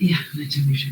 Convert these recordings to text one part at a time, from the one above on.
Ja, natürlich.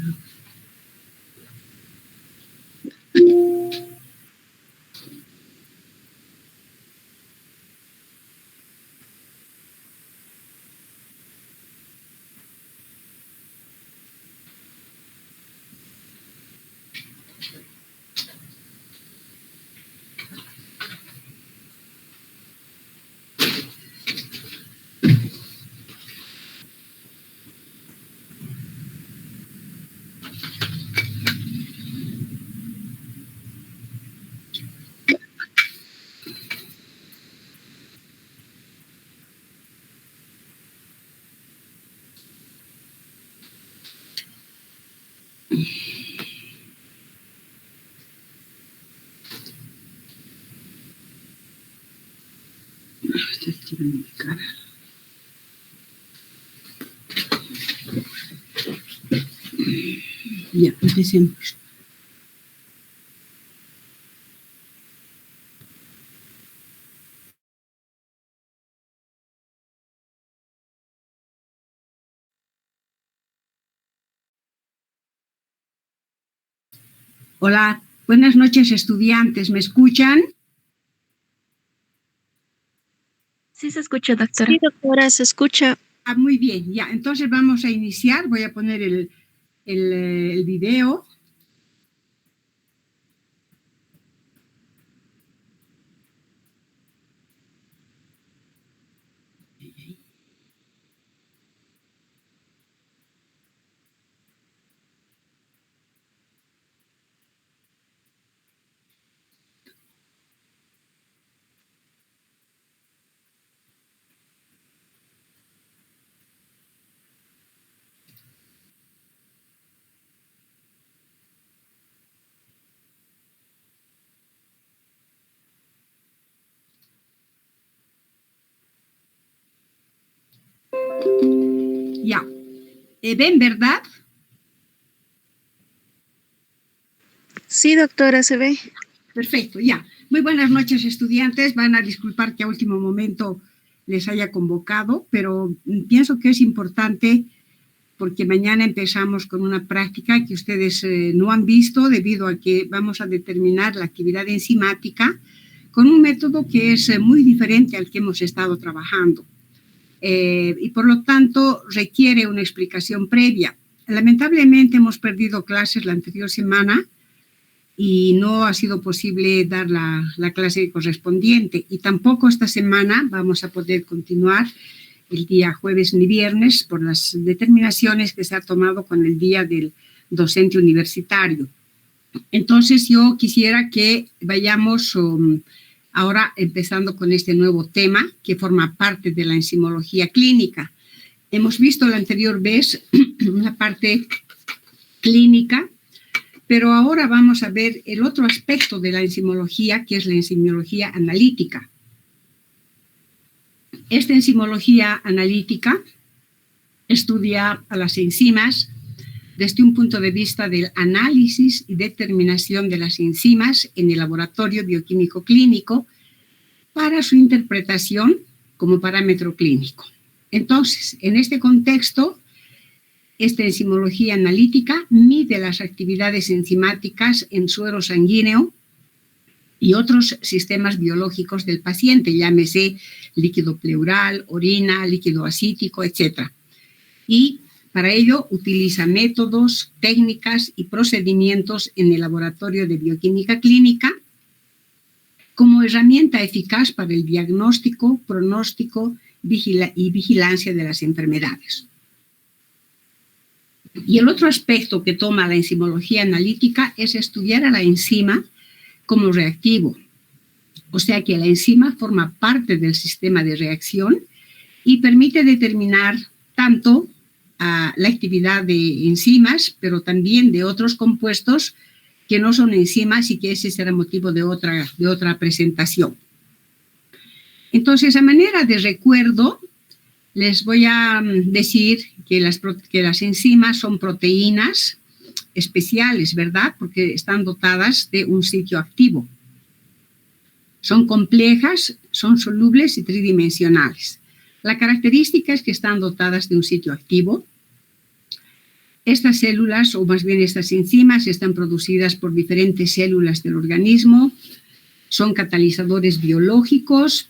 Ya, empecemos. Hola, buenas noches, estudiantes. ¿Me escuchan? Sí se escucha, doctora. Sí, doctora, se escucha. Ah, muy bien, ya. Entonces vamos a iniciar. Voy a poner el video. Ya. ¿Ven, verdad? Sí, doctora, se ve. Perfecto, ya. Muy buenas noches, estudiantes. Van a disculpar que a último momento les haya convocado, pero pienso que es importante porque mañana empezamos con una práctica que ustedes no han visto debido a que vamos a determinar la actividad enzimática con un método que es muy diferente al que hemos estado trabajando. Y por lo tanto requiere una explicación previa. Lamentablemente hemos perdido clases la anterior semana y no ha sido posible dar la clase correspondiente. Y tampoco esta semana vamos a poder continuar el día jueves ni viernes por las determinaciones que se ha tomado con el día del docente universitario. Entonces yo quisiera que vayamos ahora empezando con este nuevo tema que forma parte de la enzimología clínica. Hemos visto la anterior vez una parte clínica, pero ahora vamos a ver el otro aspecto de la enzimología, que es la enzimología analítica. Esta enzimología analítica estudia a las enzimas desde un punto de vista del análisis y determinación de las enzimas en el laboratorio bioquímico clínico para su interpretación como parámetro clínico. Entonces, en este contexto, esta enzimología analítica mide las actividades enzimáticas en suero sanguíneo y otros sistemas biológicos del paciente, llámese líquido pleural, orina, líquido ascítico, etc. Y para ello utiliza métodos, técnicas y procedimientos en el laboratorio de bioquímica clínica como herramienta eficaz para el diagnóstico, pronóstico y vigilancia de las enfermedades. Y el otro aspecto que toma la enzimología analítica es estudiar a la enzima como reactivo. O sea que la enzima forma parte del sistema de reacción y permite determinar tanto la actividad de enzimas, pero también de otros compuestos que no son enzimas y que ese será motivo de otra presentación. Entonces, a manera de recuerdo, les voy a decir que las enzimas son proteínas especiales, ¿verdad? Porque están dotadas de un sitio activo. Son complejas, son solubles y tridimensionales. La característica es que están dotadas de un sitio activo. Estas células, o más bien estas enzimas, están producidas por diferentes células del organismo, son catalizadores biológicos,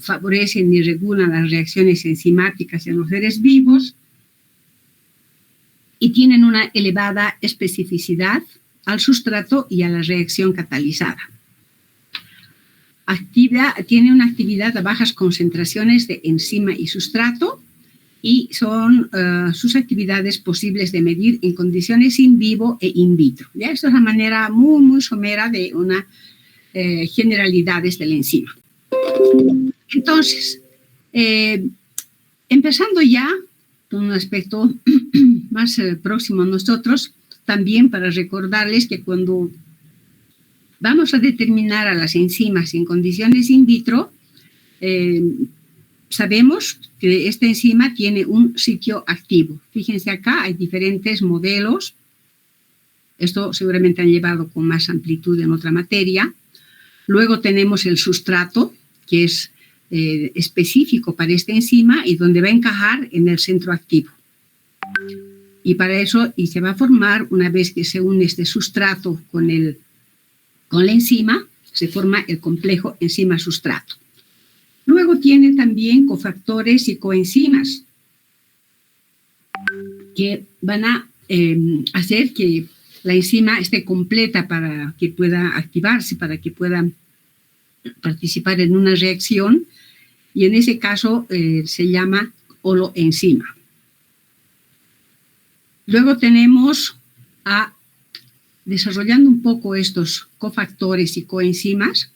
favorecen y regulan las reacciones enzimáticas en los seres vivos y tienen una elevada especificidad al sustrato y a la reacción catalizada. Tiene una actividad a bajas concentraciones de enzima y sustrato y son sus actividades posibles de medir en condiciones in vivo e in vitro. ¿Ya? Esta es la manera muy, muy somera de una generalidades de la enzima. Entonces, empezando ya con un aspecto más próximo a nosotros, también para recordarles que cuando vamos a determinar a las enzimas en condiciones in vitro, sabemos que esta enzima tiene un sitio activo. Fíjense acá, hay diferentes modelos. Esto seguramente han llevado con más amplitud en otra materia. Luego tenemos el sustrato, que es específico para esta enzima y donde va a encajar en el centro activo. Y para eso, y se va a formar, una vez que se une este sustrato con la enzima, se forma el complejo enzima-sustrato. Luego tiene también cofactores y coenzimas que van a hacer que la enzima esté completa para que pueda activarse, para que pueda participar en una reacción, y en ese caso se llama holoenzima. Luego tenemos, desarrollando un poco estos cofactores y coenzimas,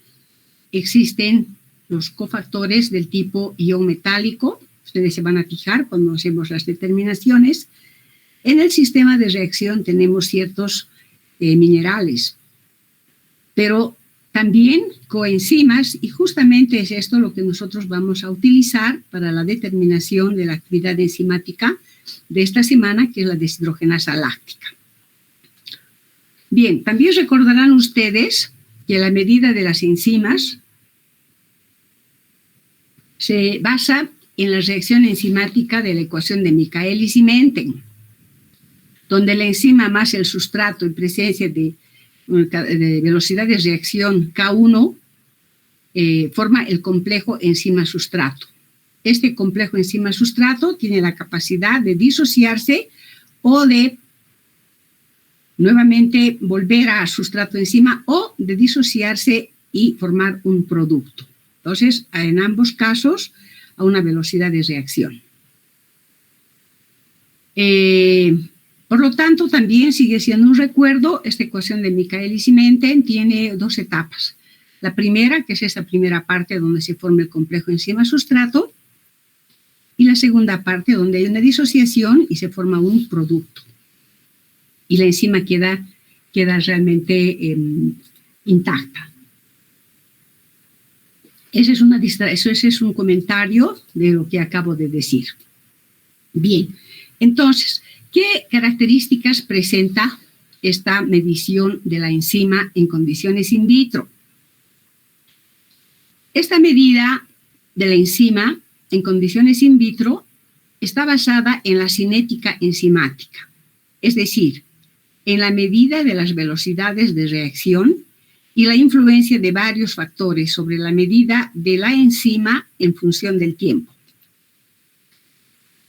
existen los cofactores del tipo ion metálico. Ustedes se van a fijar cuando hacemos las determinaciones. En el sistema de reacción tenemos ciertos minerales, pero también coenzimas, y justamente es esto lo que nosotros vamos a utilizar para la determinación de la actividad enzimática de esta semana, que es la deshidrogenasa láctica. Bien, también recordarán ustedes que la medida de las enzimas se basa en la reacción enzimática de la ecuación de Michaelis y Menten, donde la enzima más el sustrato en presencia de velocidad de reacción K1 forma el complejo enzima-sustrato. Este complejo enzima-sustrato tiene la capacidad de disociarse o de nuevamente volver a sustrato-enzima o de disociarse y formar un producto. Entonces, en ambos casos, a una velocidad de reacción. Por lo tanto, también sigue siendo un recuerdo, esta ecuación de Michaelis y Menten tiene dos etapas. La primera, que es esta primera parte donde se forma el complejo enzima-sustrato, y la segunda parte donde hay una disociación y se forma un producto. Y la enzima queda realmente intacta. Ese es un comentario de lo que acabo de decir. Bien, entonces, ¿qué características presenta esta medición de la enzima en condiciones in vitro? Esta medida de la enzima en condiciones in vitro está basada en la cinética enzimática, es decir, en la medida de las velocidades de reacción y la influencia de varios factores sobre la medida de la enzima en función del tiempo.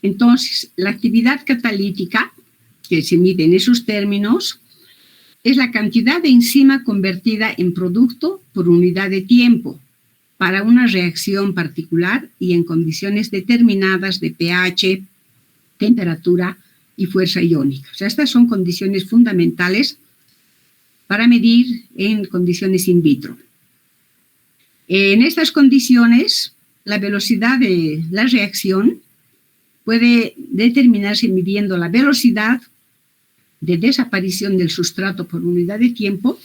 Entonces, la actividad catalítica, que se mide en esos términos, es la cantidad de enzima convertida en producto por unidad de tiempo para una reacción particular y en condiciones determinadas de pH, temperatura y fuerza iónica. O sea, estas son condiciones fundamentales para medir en condiciones in vitro. En estas condiciones, la velocidad de la reacción puede determinarse midiendo la velocidad de desaparición del sustrato por unidad de tiempo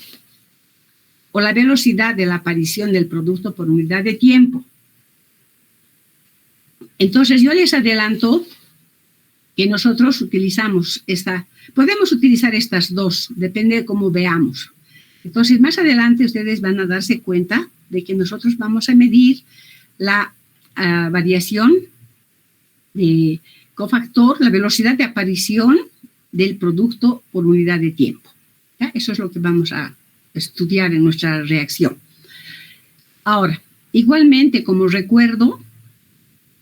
o la velocidad de la aparición del producto por unidad de tiempo. Entonces, yo les adelanto que nosotros podemos utilizar estas dos, depende de cómo veamos. Entonces, más adelante ustedes van a darse cuenta de que nosotros vamos a medir la variación de cofactor, la velocidad de aparición del producto por unidad de tiempo. ¿Ya? Eso es lo que vamos a estudiar en nuestra reacción. Ahora, igualmente, como recuerdo,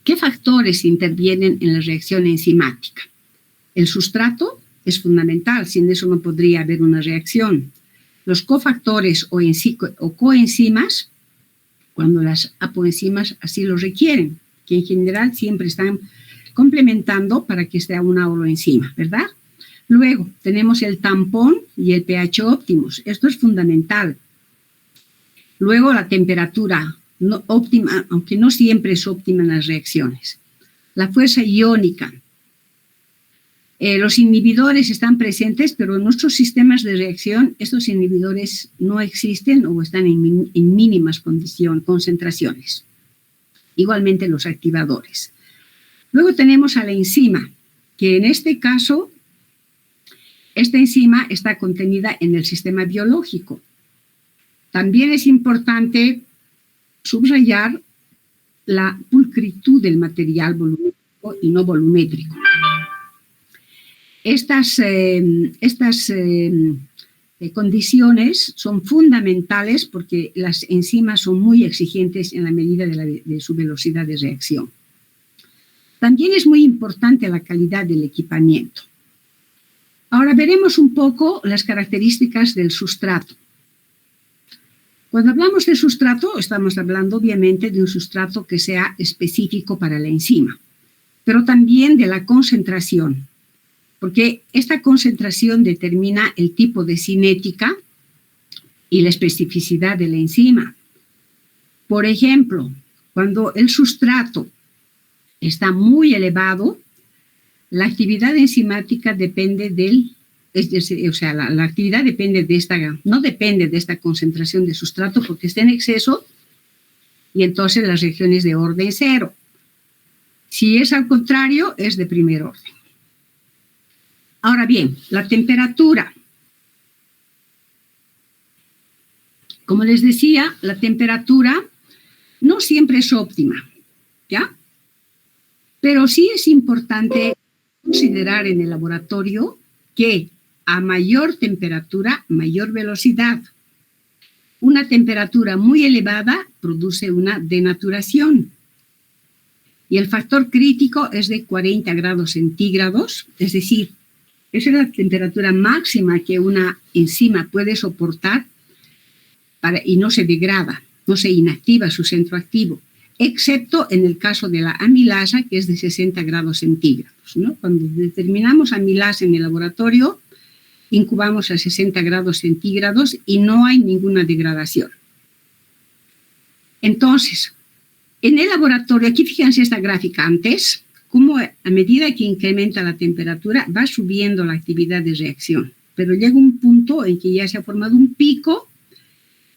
¿qué factores intervienen en la reacción enzimática? El sustrato es fundamental, sin eso no podría haber una reacción. Los cofactores o coenzimas, cuando las apoenzimas así lo requieren, que en general siempre están complementando para que sea una holoenzima, ¿verdad? Luego tenemos el tampón y el pH óptimos. Esto es fundamental. Luego la temperatura óptima, aunque no siempre es óptima en las reacciones. La fuerza iónica. Los inhibidores están presentes, pero en nuestros sistemas de reacción estos inhibidores no existen o están en mínimas concentraciones. Igualmente los activadores. Luego tenemos a la enzima, que en este caso, esta enzima está contenida en el sistema biológico. También es importante subrayar la pulcritud del material volumétrico y no volumétrico. Estas condiciones son fundamentales porque las enzimas son muy exigentes en la medida de su velocidad de reacción. También es muy importante la calidad del equipamiento. Ahora veremos un poco las características del sustrato. Cuando hablamos de sustrato, estamos hablando obviamente de un sustrato que sea específico para la enzima, pero también de la concentración, porque esta concentración determina el tipo de cinética y la especificidad de la enzima. Por ejemplo, cuando el sustrato está muy elevado, la actividad enzimática depende la actividad depende de no depende de esta concentración de sustrato porque está en exceso y entonces las reacciones de orden 0. Si es al contrario, es de primer orden. Ahora bien, la temperatura. Como les decía, la temperatura no siempre es óptima, ¿ya? Pero sí es importante considerar en el laboratorio que a mayor temperatura, mayor velocidad. Una temperatura muy elevada produce una denaturación. Y el factor crítico es de 40 grados centígrados, es decir, esa es la temperatura máxima que una enzima puede soportar y no se degrada, no se inactiva su centro activo, excepto en el caso de la amilasa, que es de 60 grados centígrados, ¿no? Cuando determinamos amilasa en el laboratorio, incubamos a 60 grados centígrados y no hay ninguna degradación. Entonces, en el laboratorio, aquí fíjense esta gráfica antes, cómo a medida que incrementa la temperatura va subiendo la actividad de reacción, pero llega un punto en que ya se ha formado un pico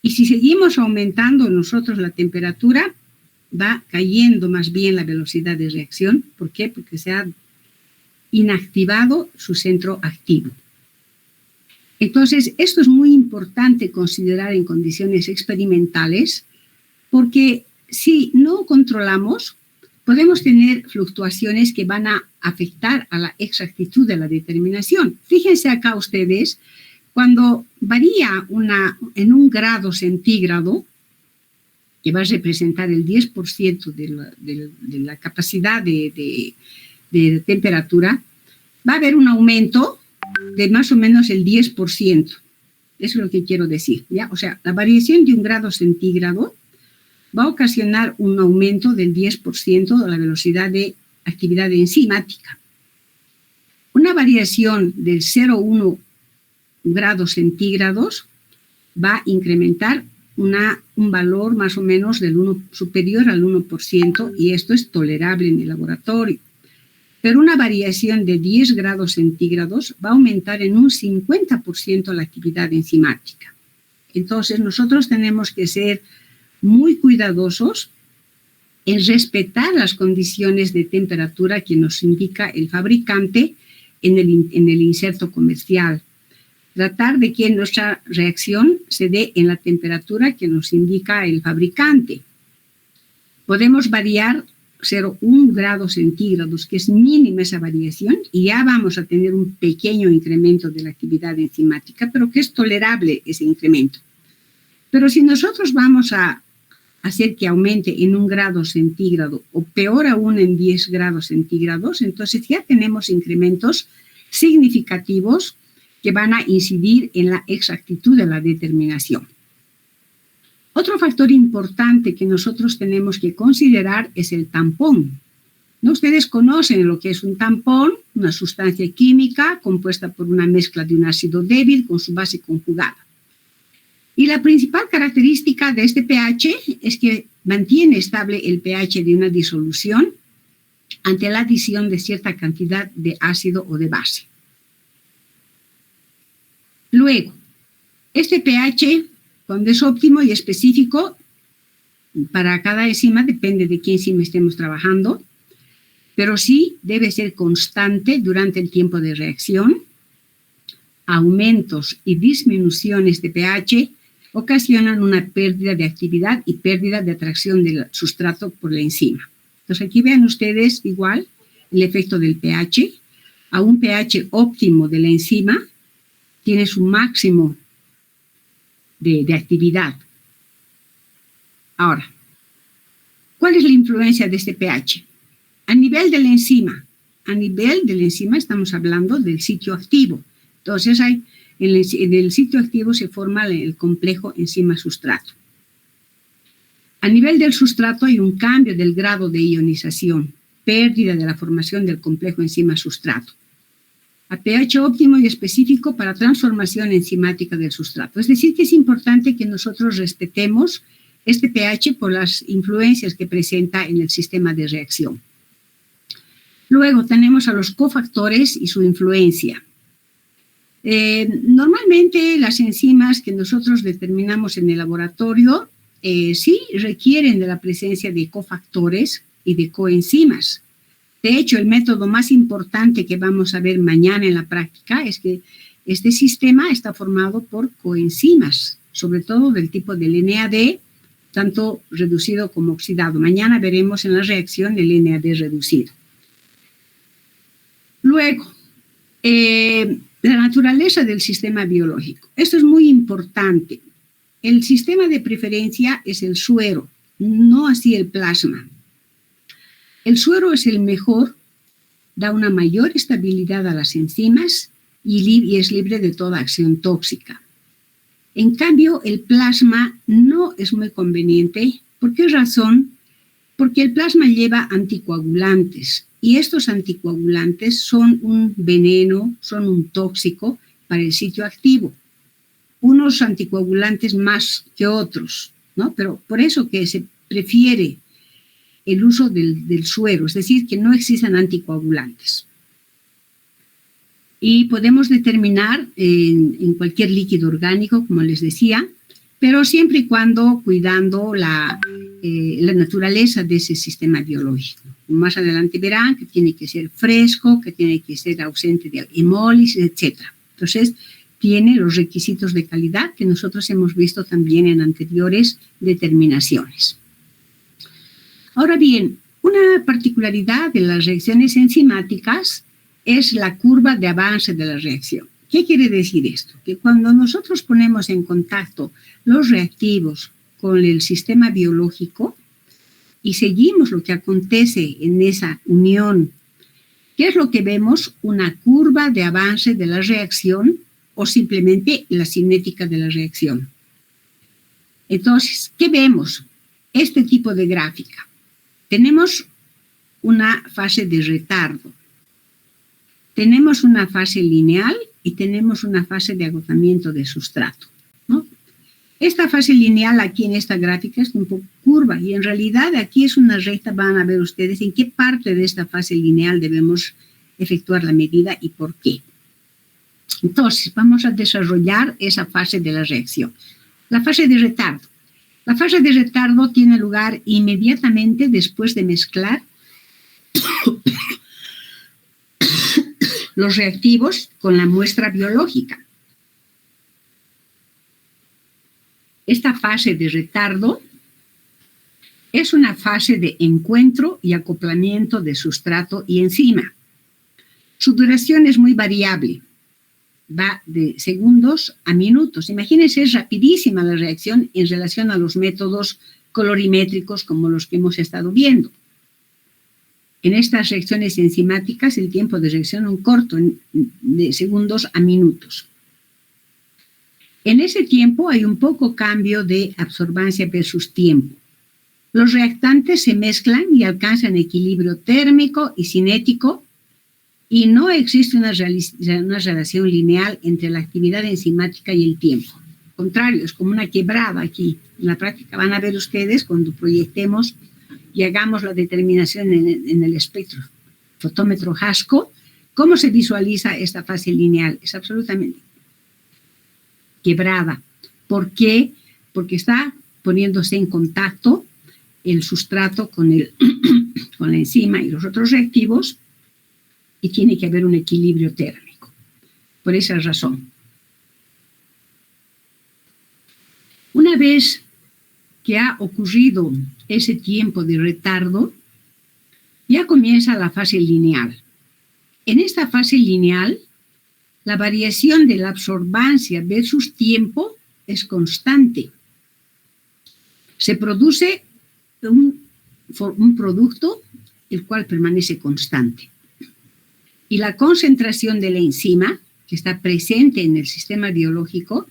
y si seguimos aumentando nosotros la temperatura, va cayendo más bien la velocidad de reacción. ¿Por qué? Porque se ha inactivado su centro activo. Entonces, esto es muy importante considerar en condiciones experimentales porque si no controlamos, podemos tener fluctuaciones que van a afectar a la exactitud de la determinación. Fíjense acá ustedes, cuando varía en 1 grado centígrado, que va a representar el 10% de la capacidad de temperatura, va a haber un aumento de más o menos el 10%. Eso es lo que quiero decir, ¿ya? O sea, la variación de 1 grado centígrado va a ocasionar un aumento del 10% de la velocidad de actividad enzimática. Una variación del 0,1 grados centígrados va a incrementar un valor más o menos superior al 1% y esto es tolerable en el laboratorio. Pero una variación de 10 grados centígrados va a aumentar en un 50% la actividad enzimática. Entonces, nosotros tenemos que ser muy cuidadosos en respetar las condiciones de temperatura que nos indica el fabricante en el inserto comercial. tratar de que nuestra reacción se dé en la temperatura que nos indica el fabricante. Podemos variar 0,1 grados centígrados, que es mínima esa variación, y ya vamos a tener un pequeño incremento de la actividad enzimática, pero que es tolerable ese incremento. Pero si nosotros vamos a hacer que aumente en 1 grado centígrado o peor aún en 10 grados centígrados, entonces ya tenemos incrementos significativos que van a incidir en la exactitud de la determinación. Otro factor importante que nosotros tenemos que considerar es el tampón. ¿No? Ustedes conocen lo que es un tampón, una sustancia química compuesta por una mezcla de un ácido débil con su base conjugada. Y la principal característica de este pH es que mantiene estable el pH de una disolución ante la adición de cierta cantidad de ácido o de base. Luego, este pH, cuando es óptimo y específico, para cada enzima depende de qué enzima estemos trabajando, pero sí debe ser constante durante el tiempo de reacción. Aumentos y disminuciones de pH ocasionan una pérdida de actividad y pérdida de atracción del sustrato por la enzima. Entonces aquí vean ustedes igual el efecto del pH. A un pH óptimo de la enzima tiene su máximo de actividad. Ahora, ¿cuál es la influencia de este pH? A nivel de la enzima estamos hablando del sitio activo. Entonces en el sitio activo se forma el complejo enzima-sustrato. A nivel del sustrato hay un cambio del grado de ionización, pérdida de la formación del complejo enzima-sustrato. A pH óptimo y específico para transformación enzimática del sustrato. Es decir, que es importante que nosotros respetemos este pH por las influencias que presenta en el sistema de reacción. Luego tenemos a los cofactores y su influencia. Normalmente las enzimas que nosotros determinamos en el laboratorio sí requieren de la presencia de cofactores y de coenzimas. De hecho, el método más importante que vamos a ver mañana en la práctica es que este sistema está formado por coenzimas, sobre todo del tipo del NAD, tanto reducido como oxidado. Mañana veremos en la reacción el NAD reducido. Luego, la naturaleza del sistema biológico. Esto es muy importante. El sistema de preferencia es el suero, no así el plasma. El suero es el mejor, da una mayor estabilidad a las enzimas y es libre de toda acción tóxica. En cambio, el plasma no es muy conveniente. ¿Por qué razón? Porque el plasma lleva anticoagulantes y estos anticoagulantes son un veneno, son un tóxico para el sitio activo. Unos anticoagulantes más que otros, ¿no? Pero por eso que se prefiere el uso del suero, es decir, que no existan anticoagulantes. Y podemos determinar en cualquier líquido orgánico, como les decía, pero siempre y cuando cuidando la naturaleza de ese sistema biológico. Más adelante verán que tiene que ser fresco, que tiene que ser ausente de hemólisis, etc. Entonces, tiene los requisitos de calidad que nosotros hemos visto también en anteriores determinaciones. Ahora bien, una particularidad de las reacciones enzimáticas es la curva de avance de la reacción. ¿Qué quiere decir esto? Que cuando nosotros ponemos en contacto los reactivos con el sistema biológico y seguimos lo que acontece en esa unión, ¿qué es lo que vemos? Una curva de avance de la reacción o simplemente la cinética de la reacción. Entonces, ¿qué vemos? Este tipo de gráfica. Tenemos una fase de retardo, tenemos una fase lineal y tenemos una fase de agotamiento de sustrato, ¿no? Esta fase lineal aquí en esta gráfica es un poco curva y en realidad aquí es una recta. Van a ver ustedes en qué parte de esta fase lineal debemos efectuar la medida y por qué. Entonces, vamos a desarrollar esa fase de la reacción. La fase de retardo. La fase de retardo tiene lugar inmediatamente después de mezclar los reactivos con la muestra biológica. Esta fase de retardo es una fase de encuentro y acoplamiento de sustrato y enzima. Su duración es muy variable, va de segundos a minutos. Imagínense, es rapidísima la reacción en relación a los métodos colorimétricos como los que hemos estado viendo. En estas reacciones enzimáticas el tiempo de reacción es corto, de segundos a minutos. En ese tiempo hay un poco cambio de absorbancia versus tiempo. Los reactantes se mezclan y alcanzan equilibrio térmico y cinético y no existe una relación lineal entre la actividad enzimática y el tiempo. Al contrario, es como una quebrada aquí. En la práctica van a ver ustedes cuando proyectemos y hagamos la determinación en el espectro fotómetro Hasco, cómo se visualiza esta fase lineal. Es absolutamente quebrada. ¿Por qué? Porque está poniéndose en contacto el sustrato con la enzima y los otros reactivos y tiene que haber un equilibrio térmico. Por esa razón. Una vez que ha ocurrido ese tiempo de retardo, ya comienza la fase lineal. En esta fase lineal, la variación de la absorbancia versus tiempo es constante. Se produce un producto el cual permanece constante. Y la concentración de la enzima, que está presente en el sistema biológico,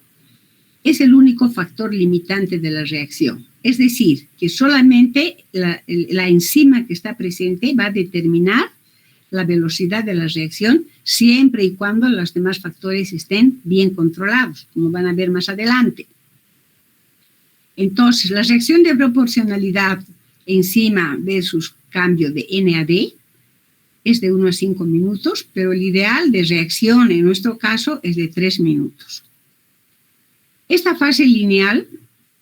es el único factor limitante de la reacción. Es decir, que solamente la enzima que está presente va a determinar la velocidad de la reacción siempre y cuando los demás factores estén bien controlados, como van a ver más adelante. Entonces, la reacción de proporcionalidad enzima versus cambio de NAD es de 1 a 5 minutos, pero el ideal de reacción en nuestro caso es de 3 minutos. Esta fase lineal,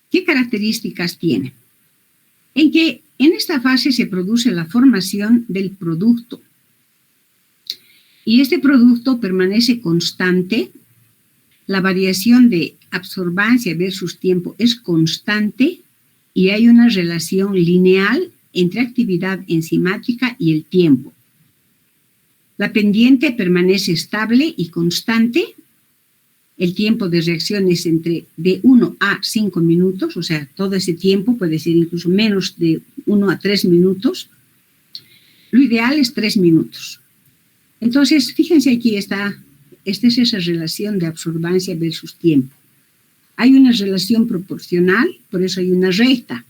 ¿qué características tiene? En que en esta fase se produce la formación del producto. Y este producto permanece constante. La variación de absorbancia versus tiempo es constante y hay una relación lineal entre actividad enzimática y el tiempo. La pendiente permanece estable y constante. El tiempo de reacción es de 1 a 5 minutos, o sea, todo ese tiempo puede ser incluso menos de 1 a 3 minutos. Lo ideal es 3 minutos. Entonces, fíjense aquí, esta es esa relación de absorbancia versus tiempo. Hay una relación proporcional, por eso hay una recta.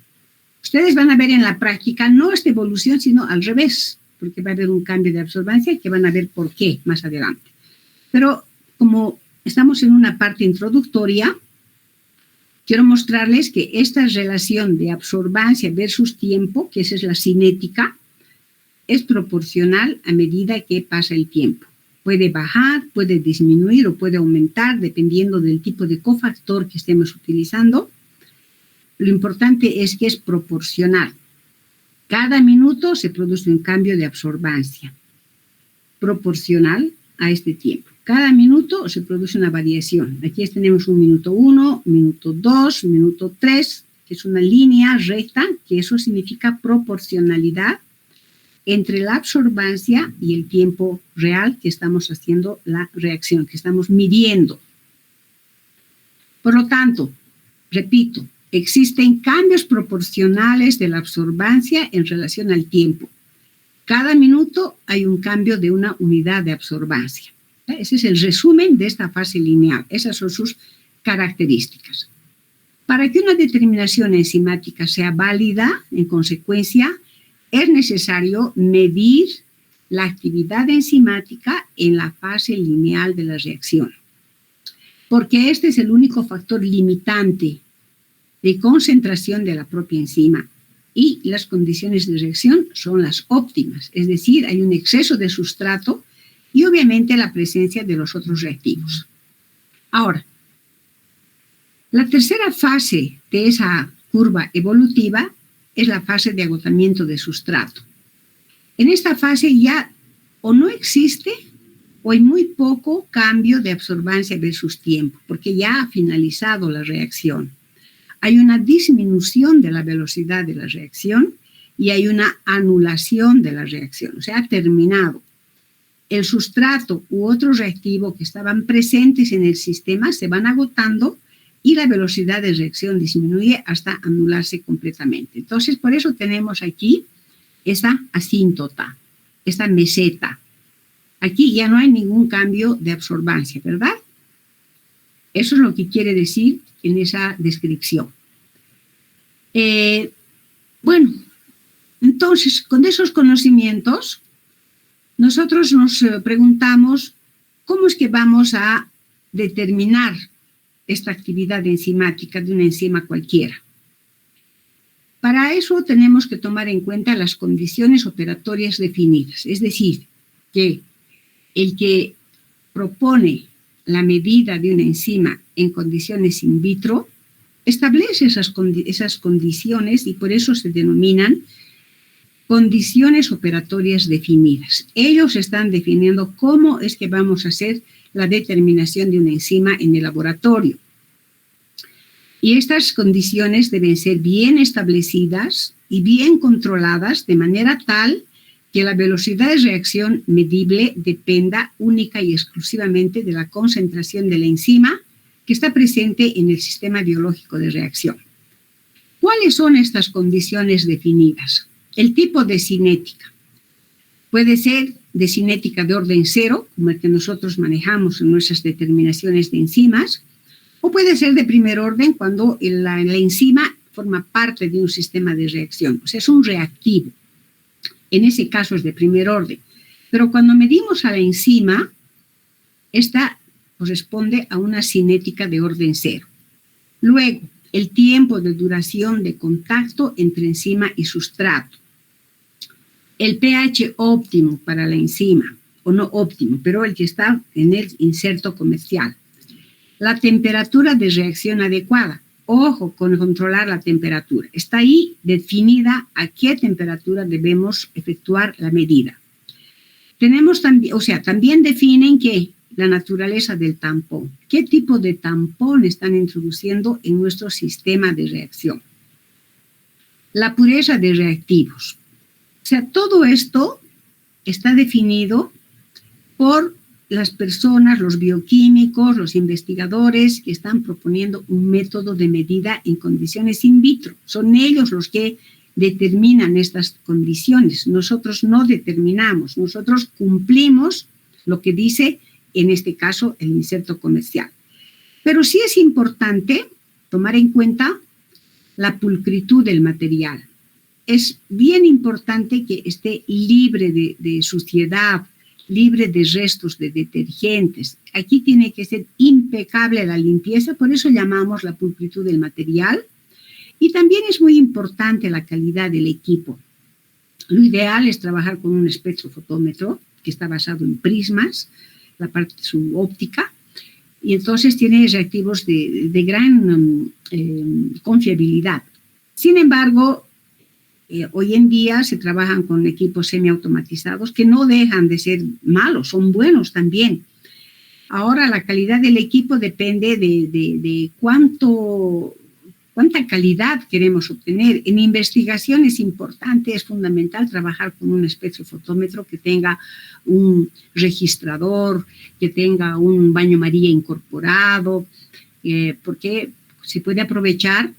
Ustedes van a ver en la práctica no esta evolución, sino al revés, porque va a haber un cambio de absorbancia que van a ver por qué más adelante. Pero como estamos en una parte introductoria, quiero mostrarles que esta relación de absorbancia versus tiempo, que esa es la cinética, es proporcional a medida que pasa el tiempo. Puede bajar, puede disminuir o puede aumentar dependiendo del tipo de cofactor que estemos utilizando. Lo importante es que es proporcional. Cada minuto se produce un cambio de absorbancia proporcional a este tiempo. Cada minuto se produce una variación. Aquí tenemos un minuto 1, minuto 2, minuto 3, que es una línea recta, que eso significa proporcionalidad entre la absorbancia y el tiempo real que estamos haciendo la reacción, que estamos midiendo. Por lo tanto, repito, existen cambios proporcionales de la absorbancia en relación al tiempo. Cada minuto hay un cambio de una unidad de absorbancia. Ese es el resumen de esta fase lineal. Esas son sus características. Para que una determinación enzimática sea válida, en consecuencia, es necesario medir la actividad enzimática en la fase lineal de la reacción, porque este es el único factor limitante de concentración de la propia enzima y las condiciones de reacción son las óptimas, es decir, hay un exceso de sustrato y obviamente la presencia de los otros reactivos. Ahora, la tercera fase de esa curva evolutiva es la fase de agotamiento de sustrato. En esta fase ya o no existe o hay muy poco cambio de absorbancia versus tiempo, porque ya ha finalizado la reacción. hay una disminución de la velocidad de la reacción y hay una anulación de la reacción, o sea, ha terminado. El sustrato u otro reactivo que estaban presentes en el sistema se van agotando y la velocidad de reacción disminuye hasta anularse completamente. Entonces, por eso tenemos aquí esa asíntota, esta meseta. Aquí ya no hay ningún cambio de absorbancia, ¿verdad? Eso es lo que quiere decir en esa descripción. Bueno, entonces, con esos conocimientos, nosotros nos preguntamos cómo es que vamos a determinar esta actividad enzimática de una enzima cualquiera. Para eso tenemos que tomar en cuenta las condiciones operatorias definidas, es decir, que el que propone la medida de una enzima en condiciones in vitro establece esas condiciones y por eso se denominan condiciones operatorias definidas. Ellos están definiendo cómo es que vamos a hacer la determinación de una enzima en el laboratorio. Y estas condiciones deben ser bien establecidas y bien controladas de manera tal que la velocidad de reacción medible dependa única y exclusivamente de la concentración de la enzima que está presente en el sistema biológico de reacción. ¿Cuáles son estas condiciones definidas? El tipo de cinética. Puede ser de cinética de orden cero, como el que nosotros manejamos en nuestras determinaciones de enzimas, o puede ser de primer orden cuando la enzima forma parte de un sistema de reacción, o sea, es un reactivo. En ese caso es de primer orden. Pero cuando medimos a la enzima, esta corresponde a una cinética de orden cero. Luego, el tiempo de duración de contacto entre enzima y sustrato. El pH óptimo para la enzima, o no óptimo, pero el que está en el inserto comercial. La temperatura de reacción adecuada. Ojo con controlar la temperatura. Está ahí definida a qué temperatura debemos efectuar la medida. Tenemos también, también definen que la naturaleza del tampón. ¿Qué tipo de tampón están introduciendo en nuestro sistema de reacción? La pureza de reactivos. O sea, todo esto está definido por las personas, los bioquímicos, los investigadores que están proponiendo un método de medida en condiciones in vitro. Son ellos los que determinan estas condiciones. Nosotros no determinamos, nosotros cumplimos lo que dice, en este caso, el inserto comercial. Pero sí es importante tomar en cuenta la pulcritud del material. Es bien importante que esté libre de suciedad, libre de restos de detergentes. Aquí tiene que ser impecable la limpieza, por eso llamamos la pulcritud del material. Y también es muy importante la calidad del equipo. Lo ideal es trabajar con un espectrofotómetro que está basado en prismas, la parte subóptica, y entonces tiene reactivos de gran confiabilidad. Sin embargo, hoy en día se trabajan con equipos semiautomatizados que no dejan de ser malos, son buenos también. Ahora la calidad del equipo depende de cuánta calidad queremos obtener. En investigación es importante, es fundamental trabajar con un espectrofotómetro que tenga un registrador, que tenga un baño María incorporado, porque se puede aprovechar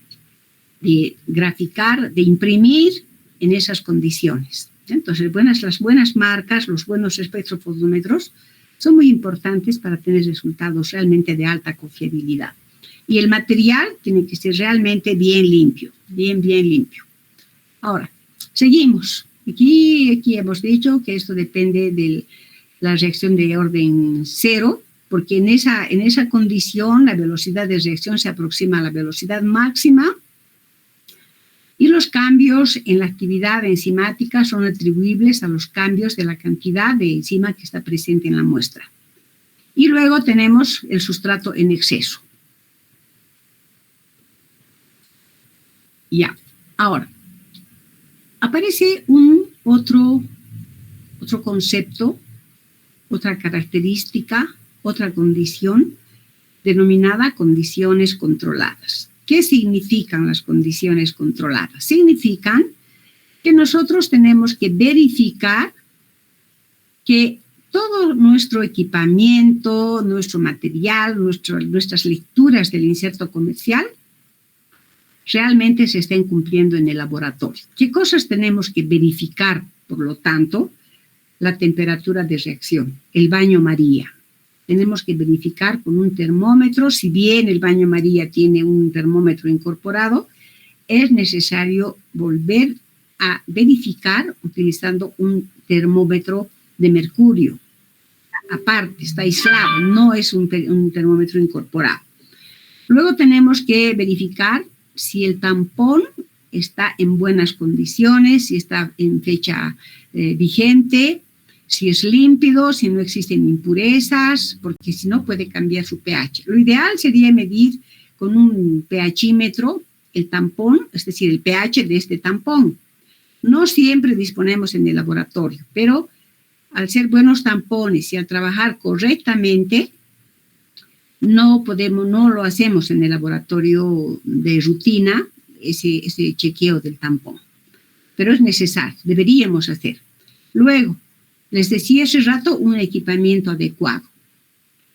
de graficar, de imprimir en esas condiciones. Entonces, las buenas marcas, los buenos espectrofotómetros son muy importantes para tener resultados realmente de alta confiabilidad. Y el material tiene que ser realmente bien limpio, bien limpio. Ahora, seguimos. Aquí hemos dicho que esto depende de la reacción de orden cero, porque en esa condición la velocidad de reacción se aproxima a la velocidad máxima. Y los cambios en la actividad enzimática son atribuibles a los cambios de la cantidad de enzima que está presente en la muestra. Y luego tenemos el sustrato en exceso. Ya, ahora, aparece otro concepto, otra característica, otra condición denominada condiciones controladas. ¿Qué significan las condiciones controladas? Significan que nosotros tenemos que verificar que todo nuestro equipamiento, nuestro material, nuestras lecturas del inserto comercial realmente se estén cumpliendo en el laboratorio. ¿Qué cosas tenemos que verificar, por lo tanto? La temperatura de reacción, el baño María. Tenemos que verificar con un termómetro, si bien el baño María tiene un termómetro incorporado, es necesario volver a verificar utilizando un termómetro de mercurio. Aparte, está aislado, no es un termómetro incorporado. Luego tenemos que verificar si el tampón está en buenas condiciones, si está en fecha vigente, si es límpido, si no existen impurezas, porque si no puede cambiar su pH. Lo ideal sería medir con un pHímetro el tampón, es decir, el pH de este tampón. No siempre disponemos en el laboratorio, pero al ser buenos tampones y al trabajar correctamente, no lo hacemos en el laboratorio de rutina, ese chequeo del tampón. Pero es necesario, deberíamos hacer. Luego, les decía hace rato, un equipamiento adecuado.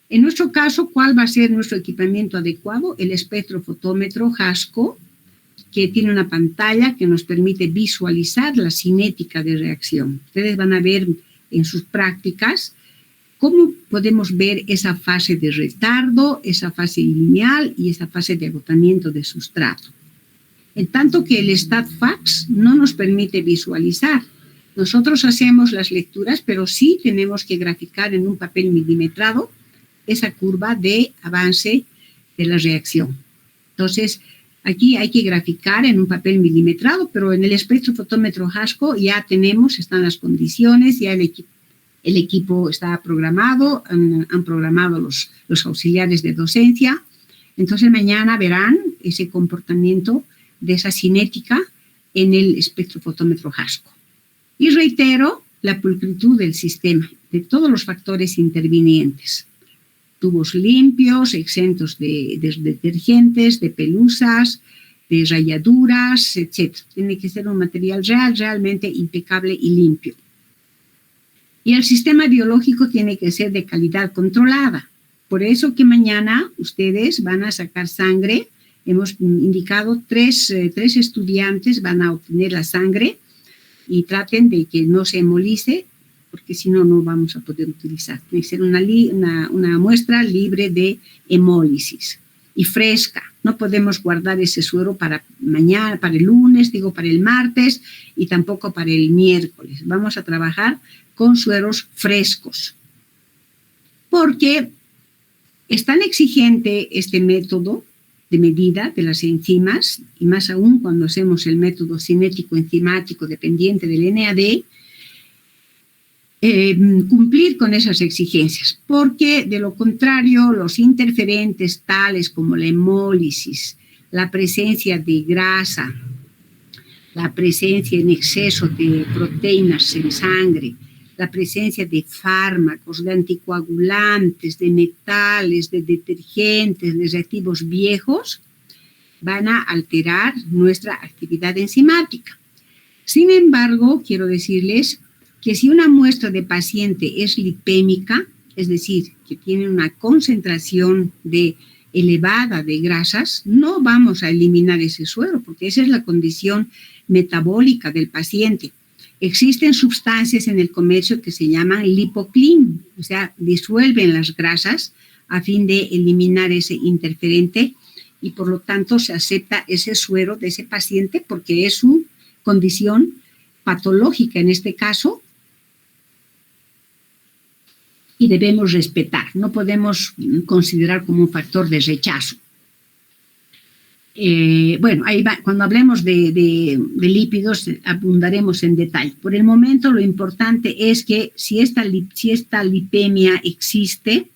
En nuestro caso, ¿cuál va a ser nuestro equipamiento adecuado? El espectrofotómetro HASCO, que tiene una pantalla que nos permite visualizar la cinética de reacción. Ustedes van a ver en sus prácticas cómo podemos ver esa fase de retardo, esa fase lineal y esa fase de agotamiento de sustrato. En tanto que el StatFax no nos permite visualizar. Nosotros hacemos las lecturas, pero sí tenemos que graficar en un papel milimetrado esa curva de avance de la reacción. Entonces, aquí hay que graficar en un papel milimetrado, pero en el espectrofotómetro HASCO ya están las condiciones, ya el equipo está programado, han programado los auxiliares de docencia. Entonces, mañana verán ese comportamiento de esa cinética en el espectrofotómetro HASCO. Y reitero la pulcritud del sistema, de todos los factores intervinientes. Tubos limpios, exentos de detergentes, de pelusas, de rayaduras, etc. Tiene que ser un material realmente impecable y limpio. Y el sistema biológico tiene que ser de calidad controlada. Por eso que mañana ustedes van a sacar sangre. Hemos indicado tres estudiantes van a obtener la sangre y traten de que no se hemolice, porque si no, no vamos a poder utilizar. Tiene que ser una muestra libre de hemólisis y fresca. No podemos guardar ese suero para mañana, para el lunes, para el martes y tampoco para el miércoles. Vamos a trabajar con sueros frescos, porque es tan exigente este método de medida de las enzimas, y más aún cuando hacemos el método cinético enzimático dependiente del NAD, cumplir con esas exigencias, porque de lo contrario los interferentes tales como la hemólisis, la presencia de grasa, la presencia en exceso de proteínas en sangre, la presencia de fármacos, de anticoagulantes, de metales, de detergentes, de reactivos viejos, van a alterar nuestra actividad enzimática. Sin embargo, quiero decirles que si una muestra de paciente es lipémica, es decir, que tiene una concentración elevada de grasas, no vamos a eliminar ese suero, porque esa es la condición metabólica del paciente. Existen sustancias en el comercio que se llaman lipoclean, o sea, disuelven las grasas a fin de eliminar ese interferente y por lo tanto se acepta ese suero de ese paciente porque es su condición patológica en este caso y debemos respetar, no podemos considerar como un factor de rechazo. Ahí va, cuando hablemos de lípidos abundaremos en detalle. Por el momento lo importante es que si esta lipemia existe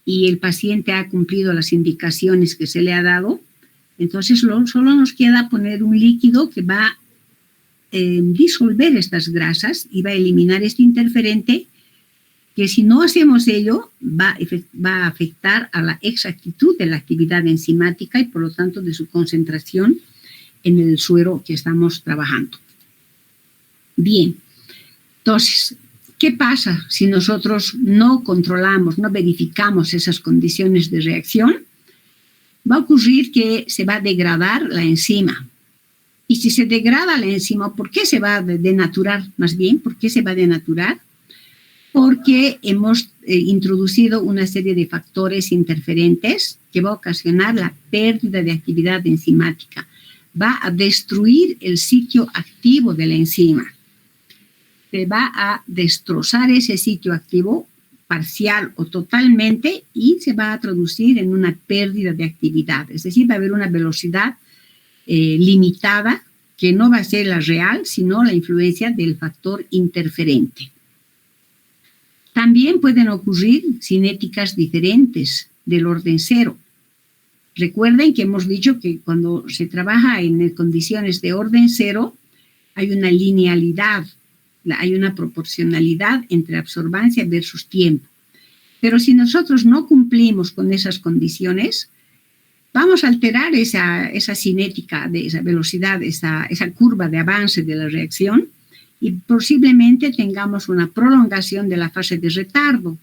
y el paciente ha cumplido las indicaciones que se le ha dado, entonces solo nos queda poner un líquido que va a disolver estas grasas y va a eliminar este interferente que si no hacemos ello va a afectar a la exactitud de la actividad enzimática y por lo tanto de su concentración en el suero que estamos trabajando. Bien, entonces, ¿qué pasa si nosotros no controlamos, no verificamos esas condiciones de reacción? Va a ocurrir que se va a degradar la enzima. Y si se degrada la enzima, ¿por qué se va a denaturar? Más bien, ¿por qué se va a denaturar? Porque hemos introducido una serie de factores interferentes que va a ocasionar la pérdida de actividad enzimática. Va a destruir el sitio activo de la enzima. Se va a destrozar ese sitio activo parcial o totalmente y se va a traducir en una pérdida de actividad. Es decir, va a haber una velocidad limitada que no va a ser la real, sino la influencia del factor interferente. También pueden ocurrir cinéticas diferentes del orden cero. Recuerden que hemos dicho que cuando se trabaja en condiciones de orden cero, hay una linealidad, hay una proporcionalidad entre absorbancia versus tiempo. Pero si nosotros no cumplimos con esas condiciones, vamos a alterar esa cinética, de esa velocidad, esa curva de avance de la reacción y posiblemente tengamos una prolongación de la fase de retardo.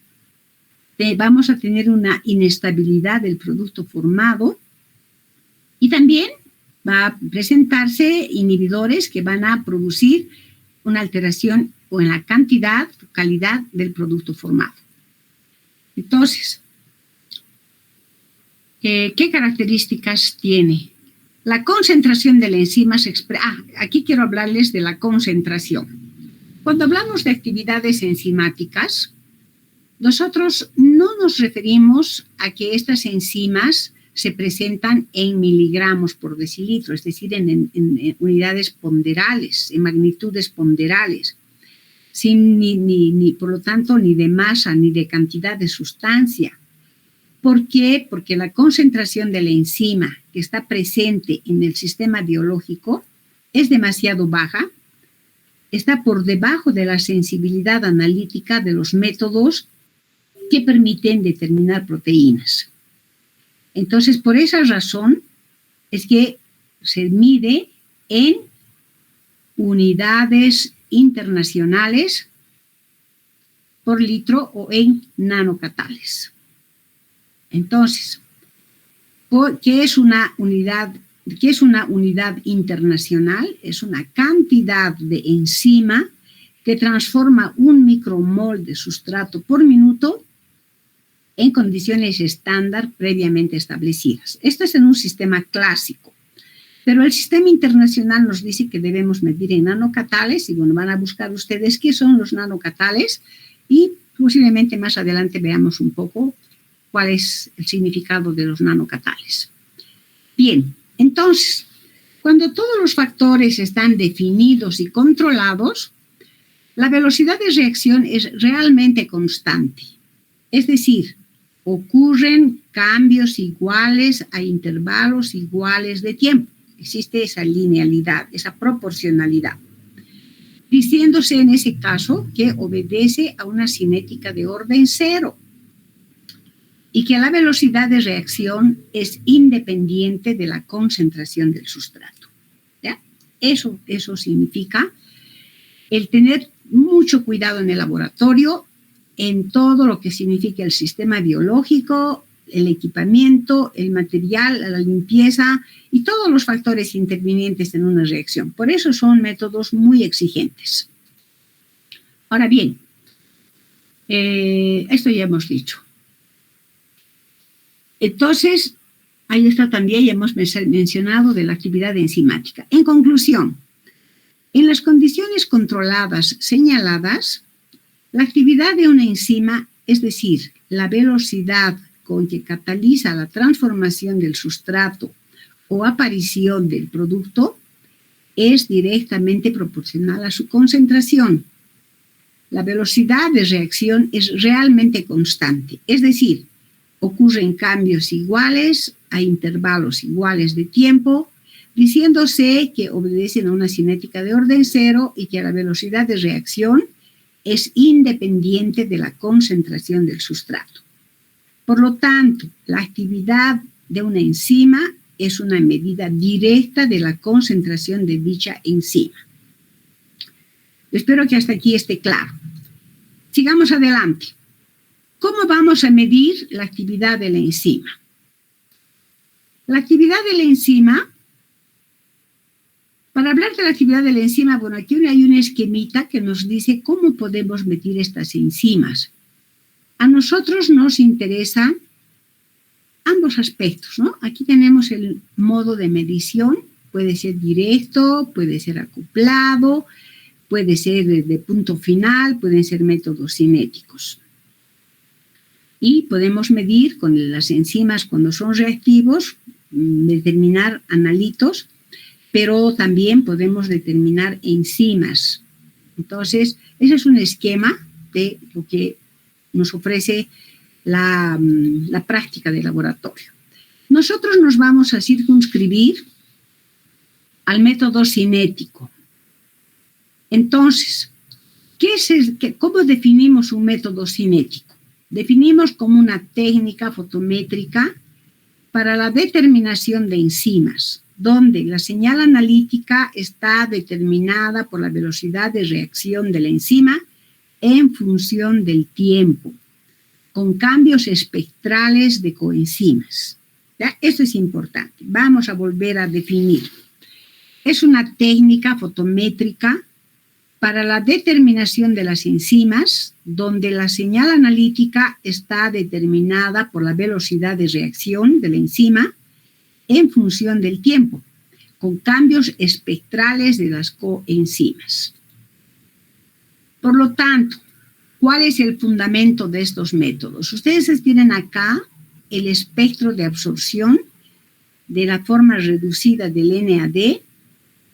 Vamos a tener una inestabilidad del producto formado y también va a presentarse inhibidores que van a producir una alteración o en la cantidad, calidad del producto formado. Entonces, ¿qué características tiene? La concentración de la enzima se expresa. Aquí quiero hablarles de la concentración. Cuando hablamos de actividades enzimáticas, nosotros no nos referimos a que estas enzimas se presentan en miligramos por decilitro, es decir, en unidades ponderales, en magnitudes ponderales, sin por lo tanto, ni de masa ni de cantidad de sustancia. ¿Por qué? Porque la concentración de la enzima que está presente en el sistema biológico es demasiado baja, está por debajo de la sensibilidad analítica de los métodos que permiten determinar proteínas. Entonces, por esa razón es que se mide en unidades internacionales por litro o en nanocatales. Entonces, ¿qué es una unidad internacional? Es una cantidad de enzima que transforma un micromol de sustrato por minuto en condiciones estándar previamente establecidas. Esto es en un sistema clásico, pero el sistema internacional nos dice que debemos medir en nanocatales y bueno, van a buscar ustedes qué son los nanocatales y posiblemente más adelante veamos un poco cuál es el significado de los nanocatales. Bien, entonces, cuando todos los factores están definidos y controlados, la velocidad de reacción es realmente constante. Es decir, ocurren cambios iguales a intervalos iguales de tiempo. Existe esa linealidad, esa proporcionalidad, diciéndose en ese caso que obedece a una cinética de orden cero y que la velocidad de reacción es independiente de la concentración del sustrato. ¿Ya? Eso significa el tener mucho cuidado en el laboratorio, en todo lo que significa el sistema biológico, el equipamiento, el material, la limpieza y todos los factores intervinientes en una reacción. Por eso son métodos muy exigentes. Ahora bien, esto ya hemos dicho. Entonces, ahí está también, ya hemos mencionado de la actividad enzimática. En conclusión, en las condiciones controladas señaladas, la actividad de una enzima, es decir, la velocidad con que cataliza la transformación del sustrato o aparición del producto, es directamente proporcional a su concentración. La velocidad de reacción es realmente constante, es decir, ocurren cambios iguales a intervalos iguales de tiempo, diciéndose que obedecen a una cinética de orden cero y que la velocidad de reacción es independiente de la concentración del sustrato. Por lo tanto, la actividad de una enzima es una medida directa de la concentración de dicha enzima. Espero que hasta aquí esté claro. Sigamos adelante. ¿Cómo vamos a medir la actividad de la enzima? La actividad de la enzima, para hablar de la actividad de la enzima, bueno, aquí hay un esquemita que nos dice cómo podemos medir estas enzimas. A nosotros nos interesan ambos aspectos, ¿no? Aquí tenemos el modo de medición, puede ser directo, puede ser acoplado, puede ser de punto final, pueden ser métodos cinéticos. Y podemos medir con las enzimas cuando son reactivos, determinar analitos, pero también podemos determinar enzimas. Entonces, ese es un esquema de lo que nos ofrece la práctica de laboratorio. Nosotros nos vamos a circunscribir al método cinético. Entonces, ¿cómo definimos un método cinético? Definimos como una técnica fotométrica para la determinación de enzimas, donde la señal analítica está determinada por la velocidad de reacción de la enzima en función del tiempo, con cambios espectrales de coenzimas. ¿Ya? Esto es importante. Vamos a volver a definir. Es una técnica fotométrica para la determinación de las enzimas, donde la señal analítica está determinada por la velocidad de reacción de la enzima en función del tiempo, con cambios espectrales de las coenzimas. Por lo tanto, ¿cuál es el fundamento de estos métodos? Ustedes tienen acá el espectro de absorción de la forma reducida del NAD,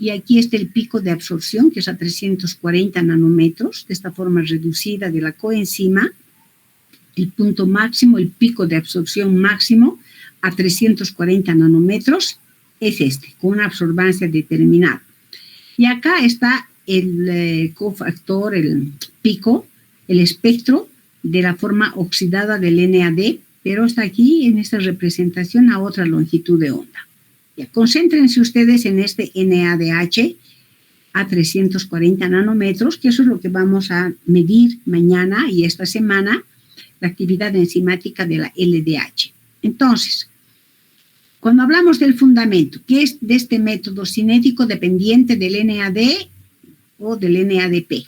y aquí está el pico de absorción, que es a 340 nanómetros, de esta forma reducida de la coenzima. El punto máximo, el pico de absorción máximo a 340 nanómetros es este, con una absorbancia determinada. Y acá está el cofactor, el pico, el espectro de la forma oxidada del NAD, pero está aquí en esta representación a otra longitud de onda. Ya, concéntrense ustedes en este NADH a 340 nanómetros, que eso es lo que vamos a medir mañana y esta semana, la actividad enzimática de la LDH. Entonces, cuando hablamos del fundamento, que es de este método cinético dependiente del NAD o del NADP,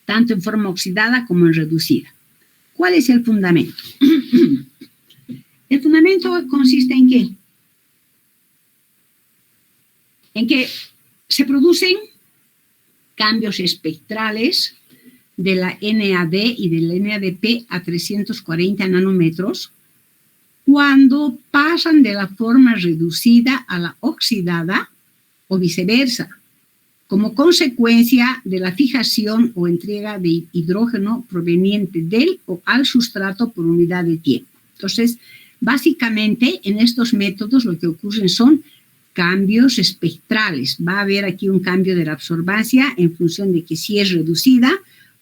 tanto en forma oxidada como en reducida. ¿Cuál es el fundamento? El fundamento consiste en ¿qué? En que se producen cambios espectrales de la NAD y del NADP a 340 nanómetros cuando pasan de la forma reducida a la oxidada o viceversa, como consecuencia de la fijación o entrega de hidrógeno proveniente del o al sustrato por unidad de tiempo. Entonces, básicamente, en estos métodos lo que ocurren son cambios espectrales. Va a haber aquí un cambio de la absorbancia en función de que si es reducida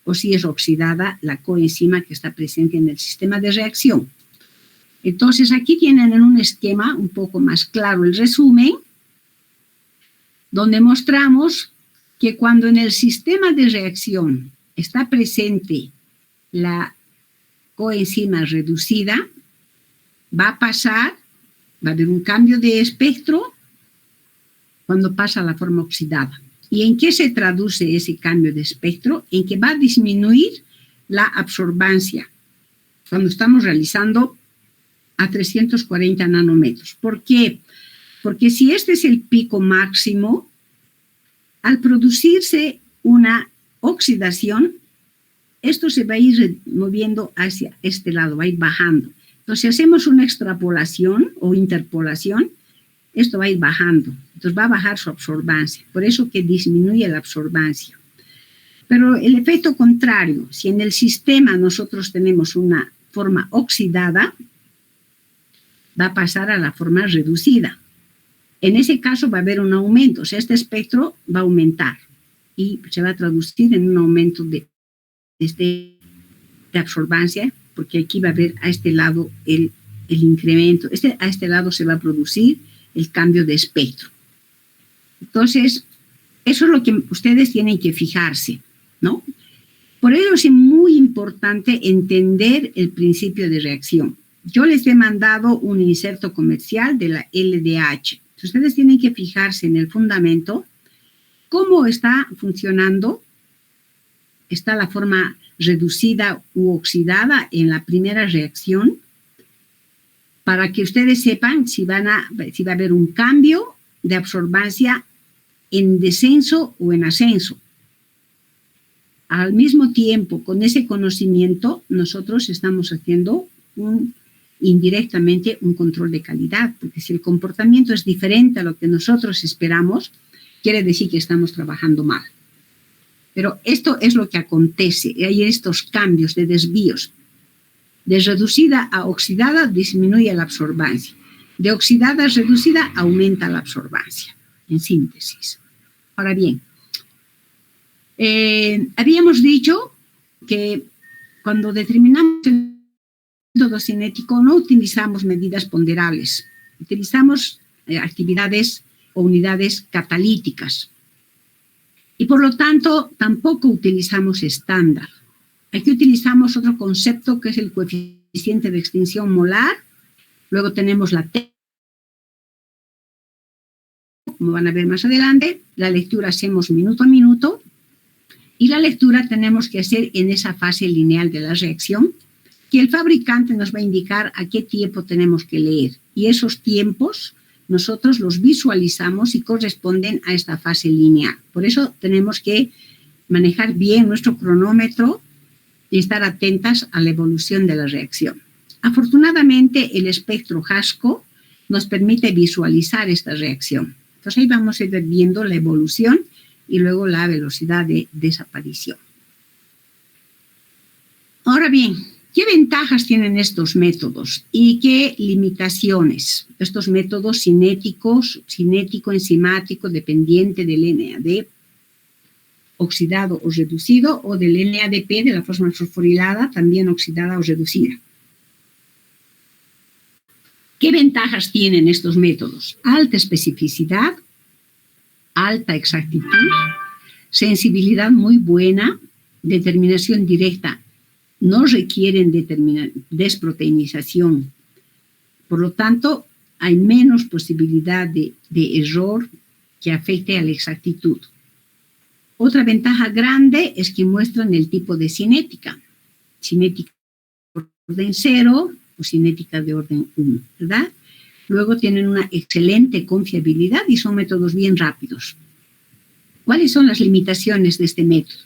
o si es oxidada la coenzima que está presente en el sistema de reacción. Entonces, aquí tienen en un esquema un poco más claro el resumen, donde mostramos que cuando en el sistema de reacción está presente la coenzima reducida, va a haber un cambio de espectro cuando pasa a la forma oxidada. ¿Y en qué se traduce ese cambio de espectro? En que va a disminuir la absorbancia cuando estamos realizando a 340 nanómetros. ¿Por qué? Porque si este es el pico máximo, al producirse una oxidación, esto se va a ir moviendo hacia este lado, va a ir bajando. Entonces, si hacemos una extrapolación o interpolación, esto va a ir bajando. Entonces, va a bajar su absorbancia. Por eso que disminuye la absorbancia. Pero el efecto contrario, si en el sistema nosotros tenemos una forma oxidada, va a pasar a la forma reducida. En ese caso va a haber un aumento, o sea, este espectro va a aumentar y se va a traducir en un aumento de de absorbancia, porque aquí va a haber a este lado el incremento. A este lado se va a producir el cambio de espectro. Entonces, eso es lo que ustedes tienen que fijarse, ¿no? Por ello es muy importante entender el principio de reacción. Yo les he mandado un inserto comercial de la LDH. Ustedes tienen que fijarse en el fundamento, cómo está funcionando. Está la forma reducida u oxidada en la primera reacción, para que ustedes sepan si va a haber un cambio de absorbancia en descenso o en ascenso. Al mismo tiempo, con ese conocimiento, nosotros estamos haciendo indirectamente un control de calidad, porque si el comportamiento es diferente a lo que nosotros esperamos, quiere decir que estamos trabajando mal. Pero esto es lo que acontece, y hay estos cambios de desvíos. De reducida a oxidada disminuye la absorbancia. De oxidada a reducida aumenta la absorbancia, en síntesis. Ahora bien, habíamos dicho que cuando determinamos el método cinético no utilizamos medidas ponderables, utilizamos actividades o unidades catalíticas. Y por lo tanto, tampoco utilizamos estándar. Aquí utilizamos otro concepto que es el coeficiente de extinción molar. Luego tenemos la T, como van a ver más adelante. La lectura hacemos minuto a minuto. Y la lectura tenemos que hacer en esa fase lineal de la reacción, que el fabricante nos va a indicar a qué tiempo tenemos que leer. Y esos tiempos nosotros los visualizamos y corresponden a esta fase lineal. Por eso tenemos que manejar bien nuestro cronómetro y estar atentas a la evolución de la reacción. Afortunadamente, el espectro Hasco nos permite visualizar esta reacción. Entonces, ahí vamos a ir viendo la evolución y luego la velocidad de desaparición. Ahora bien, ¿qué ventajas tienen estos métodos y qué limitaciones? Estos métodos cinéticos, cinético, enzimático, dependiente del NAD, oxidado o reducido, o del NADP, de la fosfato fosforilada, también oxidada o reducida. ¿Qué ventajas tienen estos métodos? Alta especificidad, alta exactitud, sensibilidad muy buena, determinación directa, no requieren desproteinización. Por lo tanto, hay menos posibilidad de error que afecte a la exactitud. Otra ventaja grande es que muestran el tipo de cinética. Cinética de orden 0 o cinética de orden 1, ¿verdad? Luego tienen una excelente confiabilidad y son métodos bien rápidos. ¿Cuáles son las limitaciones de este método?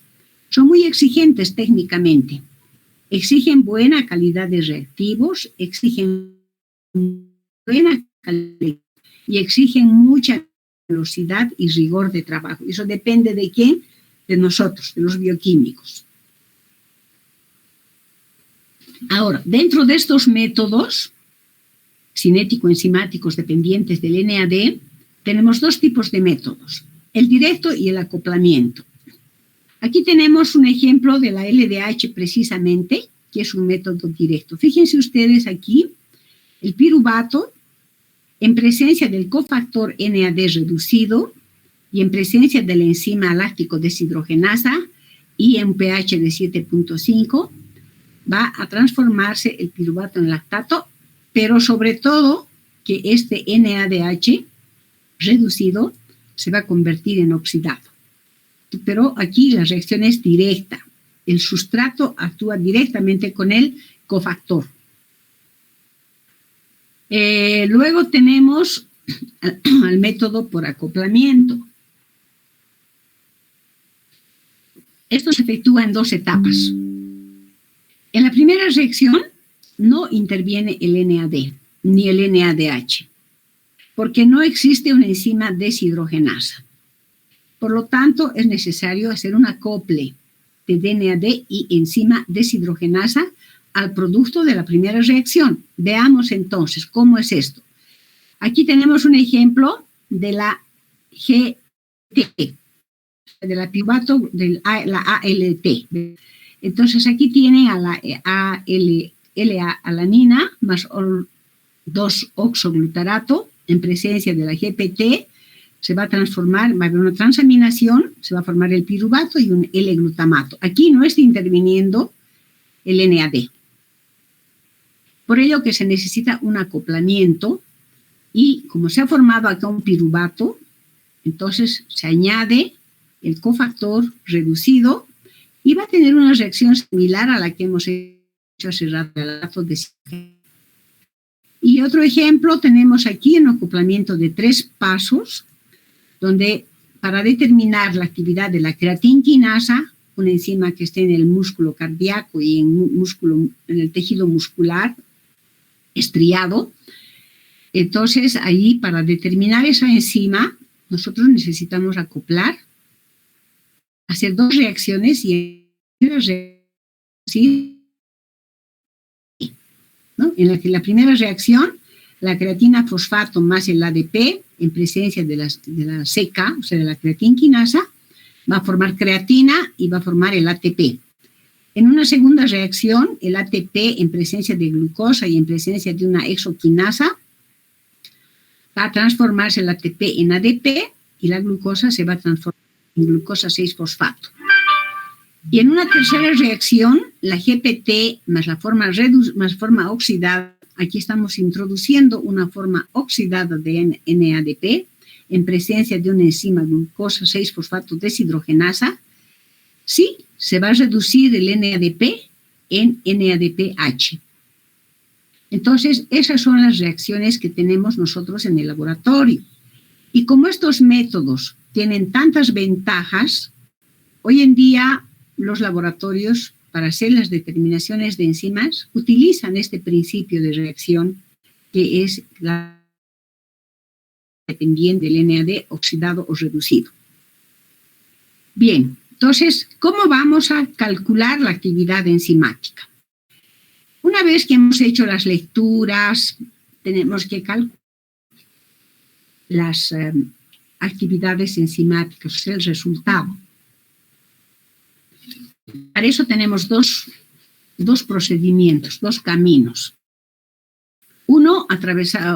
Son muy exigentes técnicamente. Exigen buena calidad de reactivos, exigen buena calidad y exigen mucha velocidad y rigor de trabajo. Eso depende de quién, de nosotros, de los bioquímicos. Ahora, dentro de estos métodos cinético-enzimáticos dependientes del NAD, tenemos dos tipos de métodos, el directo y el acoplamiento. Aquí tenemos un ejemplo de la LDH precisamente, que es un método directo. Fíjense ustedes aquí, el piruvato, en presencia del cofactor NAD reducido y en presencia de la enzima láctico deshidrogenasa y en pH de 7.5, va a transformarse el piruvato en lactato, pero sobre todo que este NADH reducido se va a convertir en oxidado. Pero aquí la reacción es directa. El sustrato actúa directamente con el cofactor. Luego tenemos al método por acoplamiento. Esto se efectúa en dos etapas. En la primera reacción no interviene el NAD ni el NADH, porque no existe una enzima deshidrogenasa. Por lo tanto, es necesario hacer un acople de NAD y enzima deshidrogenasa al producto de la primera reacción. Veamos entonces cómo es esto. Aquí tenemos un ejemplo de la GT, de la piruvato, de la ALT. Entonces aquí tienen a la L-alanina más 2-oxoglutarato en presencia de la GPT, se va a transformar, va a haber una transaminación, se va a formar el piruvato y un L-glutamato. Aquí no está interviniendo el NAD. Por ello que se necesita un acoplamiento y como se ha formado acá un piruvato, entonces se añade el cofactor reducido y va a tener una reacción similar a la que hemos hecho hace rato de Y otro ejemplo tenemos aquí un acoplamiento de 3 pasos, donde para determinar la actividad de la creatinquinasa, una enzima que esté en el músculo cardíaco y en el tejido muscular estriado, entonces ahí para determinar esa enzima, nosotros necesitamos acoplar, hacer 2 reacciones y ¿no? En la primera reacción, la creatina fosfato más el ADP en presencia de la CK, o sea, de la creatinquinasa, va a formar creatina y va a formar el ATP. En una segunda reacción, el ATP en presencia de glucosa y en presencia de una exoquinasa, va a transformarse el ATP en ADP y la glucosa se va a transformar en glucosa 6-fosfato. Y en una tercera reacción, la GPT más la forma oxidada, aquí estamos introduciendo una forma oxidada de NADP en presencia de una enzima glucosa 6-fosfato deshidrogenasa, sí, se va a reducir el NADP en NADPH. Entonces, esas son las reacciones que tenemos nosotros en el laboratorio. Y como estos métodos tienen tantas ventajas, hoy en día los laboratorios para hacer las determinaciones de enzimas utilizan este principio de reacción que es la dependiente del NAD oxidado o reducido. Bien, entonces, ¿cómo vamos a calcular la actividad enzimática? Una vez que hemos hecho las lecturas, tenemos que calcular las actividades enzimáticas, o sea, el resultado. Para eso tenemos dos procedimientos, 2 caminos. Uno,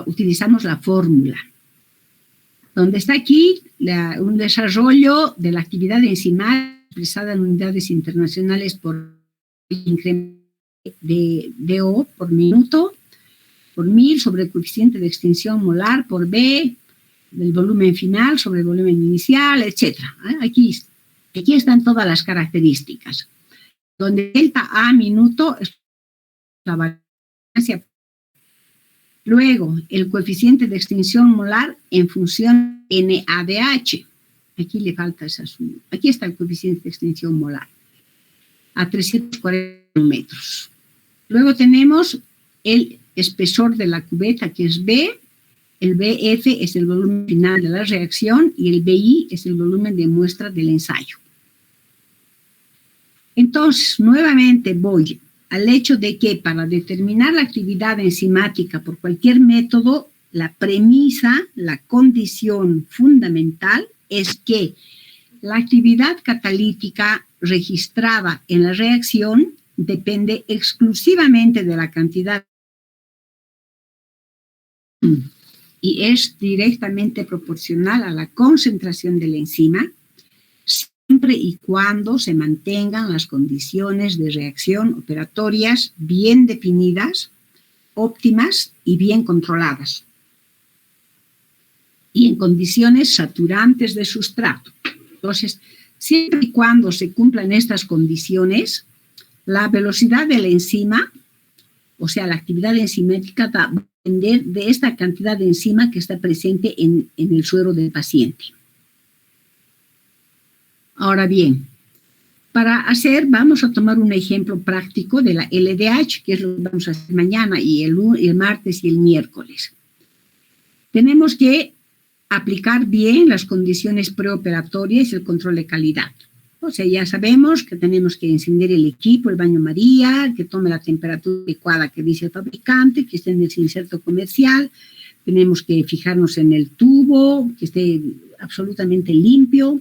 utilizamos la fórmula, donde está aquí un desarrollo de la actividad enzimática expresada en unidades internacionales por incremento de DO por minuto, por 1000 sobre el coeficiente de extinción molar por B, del volumen final sobre el volumen inicial, etc. Aquí están todas las características, donde delta A minuto es la variancia. Luego, el coeficiente de extinción molar en función NADH. Aquí le falta esa suma. Aquí está el coeficiente de extinción molar, a 340 metros. Luego tenemos el espesor de la cubeta, que es B. El BF es el volumen final de la reacción y el BI es el volumen de muestra del ensayo. Entonces, nuevamente voy al hecho de que para determinar la actividad enzimática por cualquier método, la premisa, la condición fundamental es que la actividad catalítica registrada en la reacción depende exclusivamente de la cantidad y es directamente proporcional a la concentración de la enzima, siempre y cuando se mantengan las condiciones de reacción operatorias bien definidas, óptimas y bien controladas, y en condiciones saturantes de sustrato. Entonces, siempre y cuando se cumplan estas condiciones, la velocidad de la enzima, o sea, la actividad enzimática, va a depender de esta cantidad de enzima que está presente en el suero del paciente. Ahora bien, vamos a tomar un ejemplo práctico de la LDH, que es lo que vamos a hacer mañana y el martes y el miércoles. Tenemos que aplicar bien las condiciones preoperatorias y el control de calidad. O sea, ya sabemos que tenemos que encender el equipo, el baño María, que tome la temperatura adecuada que dice el fabricante, que esté en el inserto comercial. Tenemos que fijarnos en el tubo, que esté absolutamente limpio.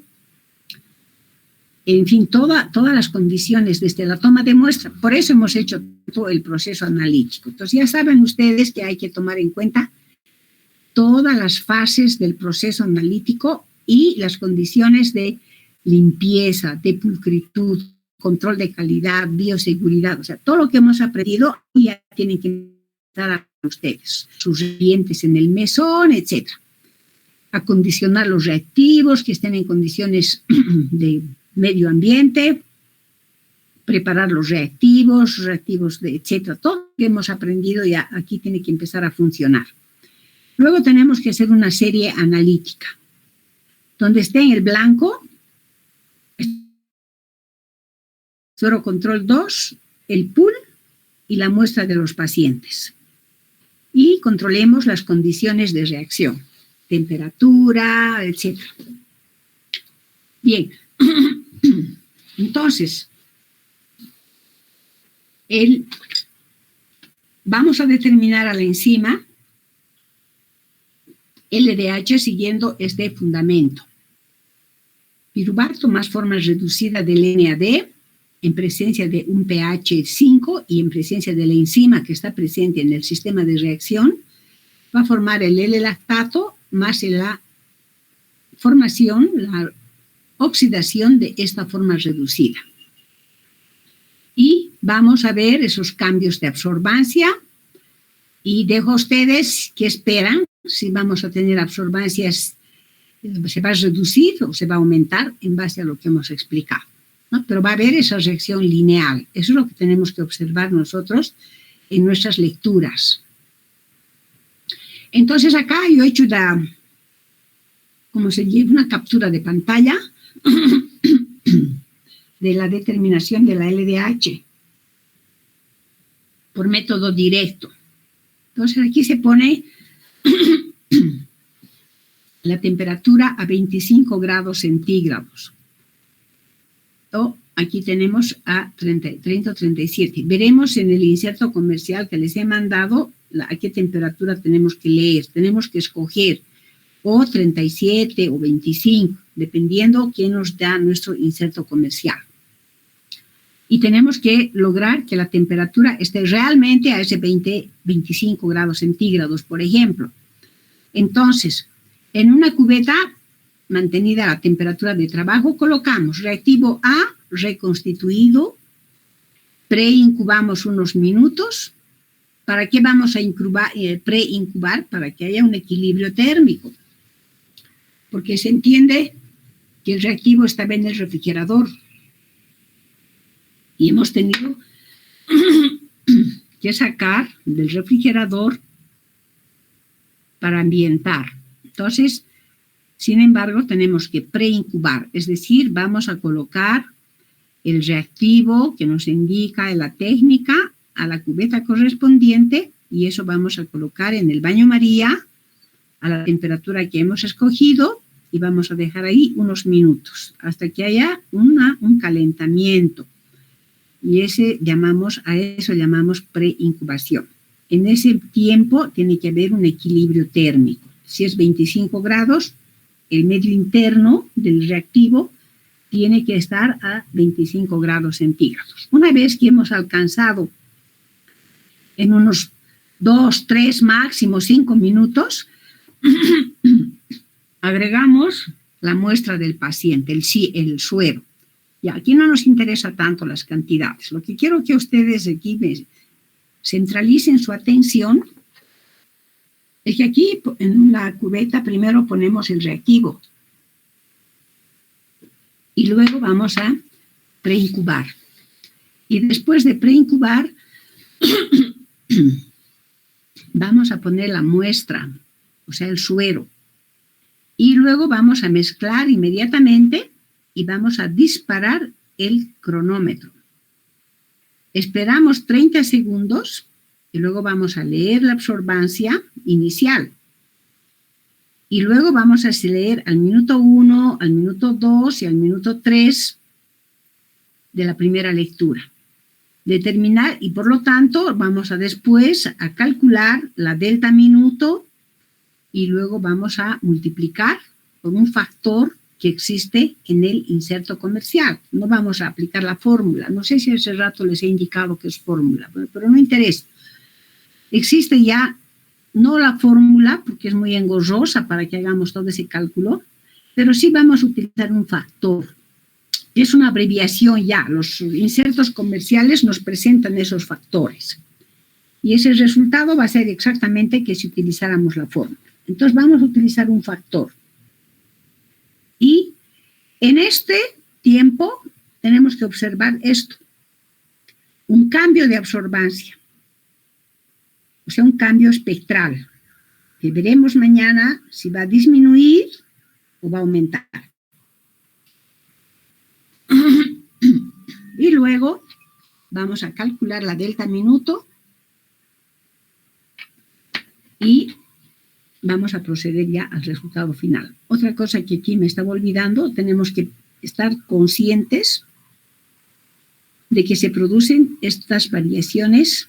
en fin, todas las condiciones desde la toma de muestra. Por eso hemos hecho todo el proceso analítico. Entonces ya saben ustedes que hay que tomar en cuenta todas las fases del proceso analítico y las condiciones de limpieza, de pulcritud, control de calidad, bioseguridad, o sea, todo lo que hemos aprendido ya tienen que dar a ustedes, sus recipientes en el mesón, etc. Acondicionar los reactivos que estén en condiciones de medio ambiente, preparar los reactivos etc. Todo lo que hemos aprendido ya aquí tiene que empezar a funcionar. Luego tenemos que hacer una serie analítica, donde esté en el blanco suero control 2, el pool y la muestra de los pacientes. Y controlemos las condiciones de reacción, temperatura, etc. Bien, entonces, vamos a determinar a la enzima LDH siguiendo este fundamento. Piruvato más forma reducida del NAD en presencia de un pH 5 y en presencia de la enzima que está presente en el sistema de reacción, va a formar el L-lactato más la formación, la oxidación de esta forma reducida. Y vamos a ver esos cambios de absorbancia y dejo a ustedes que esperan si vamos a tener absorbancias, se va a reducir o se va a aumentar en base a lo que hemos explicado, ¿no? Pero va a haber esa reacción lineal. Eso es lo que tenemos que observar nosotros en nuestras lecturas. Entonces acá yo he hecho una captura de pantalla de la determinación de la LDH por método directo. Entonces aquí se pone la temperatura a 25 grados centígrados. Aquí tenemos a 30 o 37. Veremos en el inserto comercial que les he mandado a qué temperatura tenemos que leer. Tenemos que escoger o 37 o 25, dependiendo quién nos da nuestro inserto comercial. Y tenemos que lograr que la temperatura esté realmente a ese 25 grados centígrados, por ejemplo. Entonces, en una cubeta mantenida a la temperatura de trabajo, colocamos reactivo A reconstituido, preincubamos unos minutos. ¿Para qué vamos a preincubar? Para que haya un equilibrio térmico. Porque se entiende que el reactivo estaba en el refrigerador. Y hemos tenido que sacar del refrigerador para ambientar. Entonces, sin embargo, tenemos que preincubar, es decir, vamos a colocar el reactivo que nos indica la técnica a la cubeta correspondiente y eso vamos a colocar en el baño María a la temperatura que hemos escogido y vamos a dejar ahí unos minutos hasta que haya un calentamiento. Y a eso llamamos preincubación. En ese tiempo tiene que haber un equilibrio térmico. Si es 25 grados, el medio interno del reactivo tiene que estar a 25 grados centígrados. Una vez que hemos alcanzado en unos 2, 3, máximo 5 minutos, agregamos la muestra del paciente, el suero. Y aquí no nos interesa tanto las cantidades. Lo que quiero que ustedes aquí centralicen su atención es que aquí en la cubeta primero ponemos el reactivo y luego vamos a preincubar. Y después de preincubar vamos a poner la muestra, o sea, el suero. Y luego vamos a mezclar inmediatamente y vamos a disparar el cronómetro. Esperamos 30 segundos y luego vamos a leer la absorbancia inicial. Y luego vamos a leer al minuto 1, al minuto 2 y al minuto 3 de la primera lectura. Determinar, y por lo tanto vamos a después a calcular la delta minuto y luego vamos a multiplicar por un factor que existe en el inserto comercial. No vamos a aplicar la fórmula. No sé si hace rato les he indicado que es fórmula, pero no interesa. Existe ya, no la fórmula, porque es muy engorrosa para que hagamos todo ese cálculo, pero sí vamos a utilizar un factor, que es una abreviación ya. Los insertos comerciales nos presentan esos factores. Y ese resultado va a ser exactamente que si utilizáramos la fórmula. Entonces vamos a utilizar un factor. Y en este tiempo tenemos que observar esto. Un cambio de absorbancia. O sea, un cambio espectral. Que veremos mañana si va a disminuir o va a aumentar. Y luego vamos a calcular la delta minuto. Y vamos a proceder ya al resultado final. Otra cosa que aquí me estaba olvidando, tenemos que estar conscientes de que se producen estas variaciones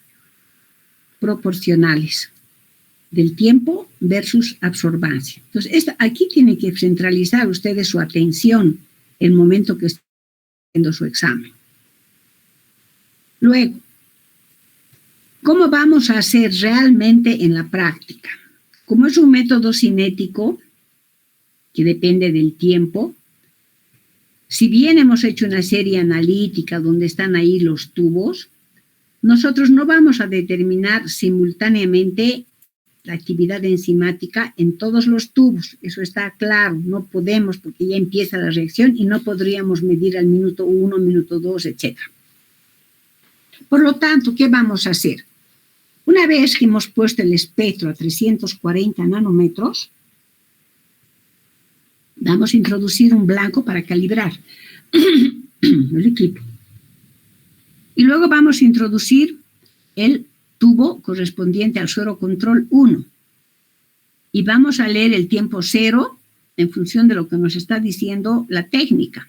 proporcionales del tiempo versus absorbancia. Entonces, aquí tienen que centralizar ustedes su atención el momento que están haciendo su examen. Luego, ¿cómo vamos a hacer realmente en la práctica? Como es un método cinético que depende del tiempo, si bien hemos hecho una serie analítica donde están ahí los tubos, nosotros no vamos a determinar simultáneamente la actividad enzimática en todos los tubos. Eso está claro, no podemos porque ya empieza la reacción y no podríamos medir al minuto 1, minuto 2, etc. Por lo tanto, ¿qué vamos a hacer? Una vez que hemos puesto el espectro a 340 nanómetros, vamos a introducir un blanco para calibrar el equipo. Y luego vamos a introducir el tubo correspondiente al suero control 1. Y vamos a leer el tiempo 0 en función de lo que nos está diciendo la técnica.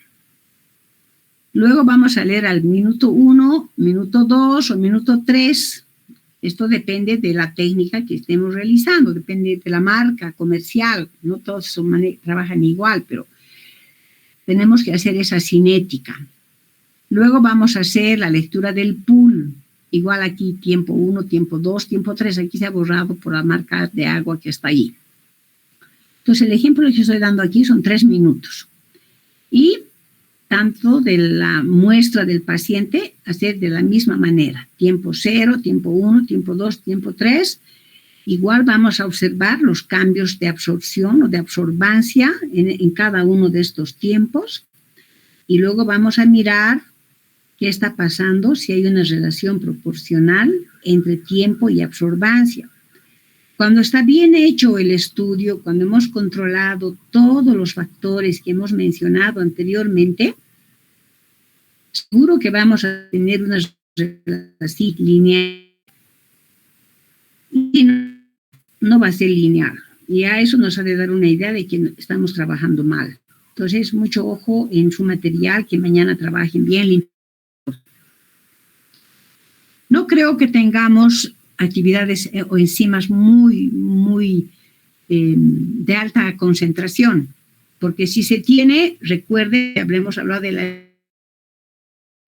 Luego vamos a leer al minuto 1, minuto 2 o minuto 3. Esto depende de la técnica que estemos realizando, depende de la marca comercial. No todos trabajan igual, pero tenemos que hacer esa cinética. Luego vamos a hacer la lectura del pool. Igual aquí tiempo 1, tiempo 2, tiempo 3. Aquí se ha borrado por la marca de agua que está ahí. Entonces el ejemplo que estoy dando aquí son 3 minutos. Y tanto de la muestra del paciente, hacer de la misma manera. Tiempo 0, tiempo 1, tiempo 2, tiempo 3. Igual vamos a observar los cambios de absorción o de absorbancia en cada uno de estos tiempos. Y luego vamos a mirar qué está pasando, si hay una relación proporcional entre tiempo y absorbancia. Cuando está bien hecho el estudio, cuando hemos controlado todos los factores que hemos mencionado anteriormente, seguro que vamos a tener una relación lineal y no va a ser lineal. Y a eso nos ha de dar una idea de que estamos trabajando mal. Entonces, mucho ojo en su material, que mañana trabajen bien. No creo que tengamos actividades o enzimas muy de alta concentración, porque si se tiene, recuerde que habremos hablado del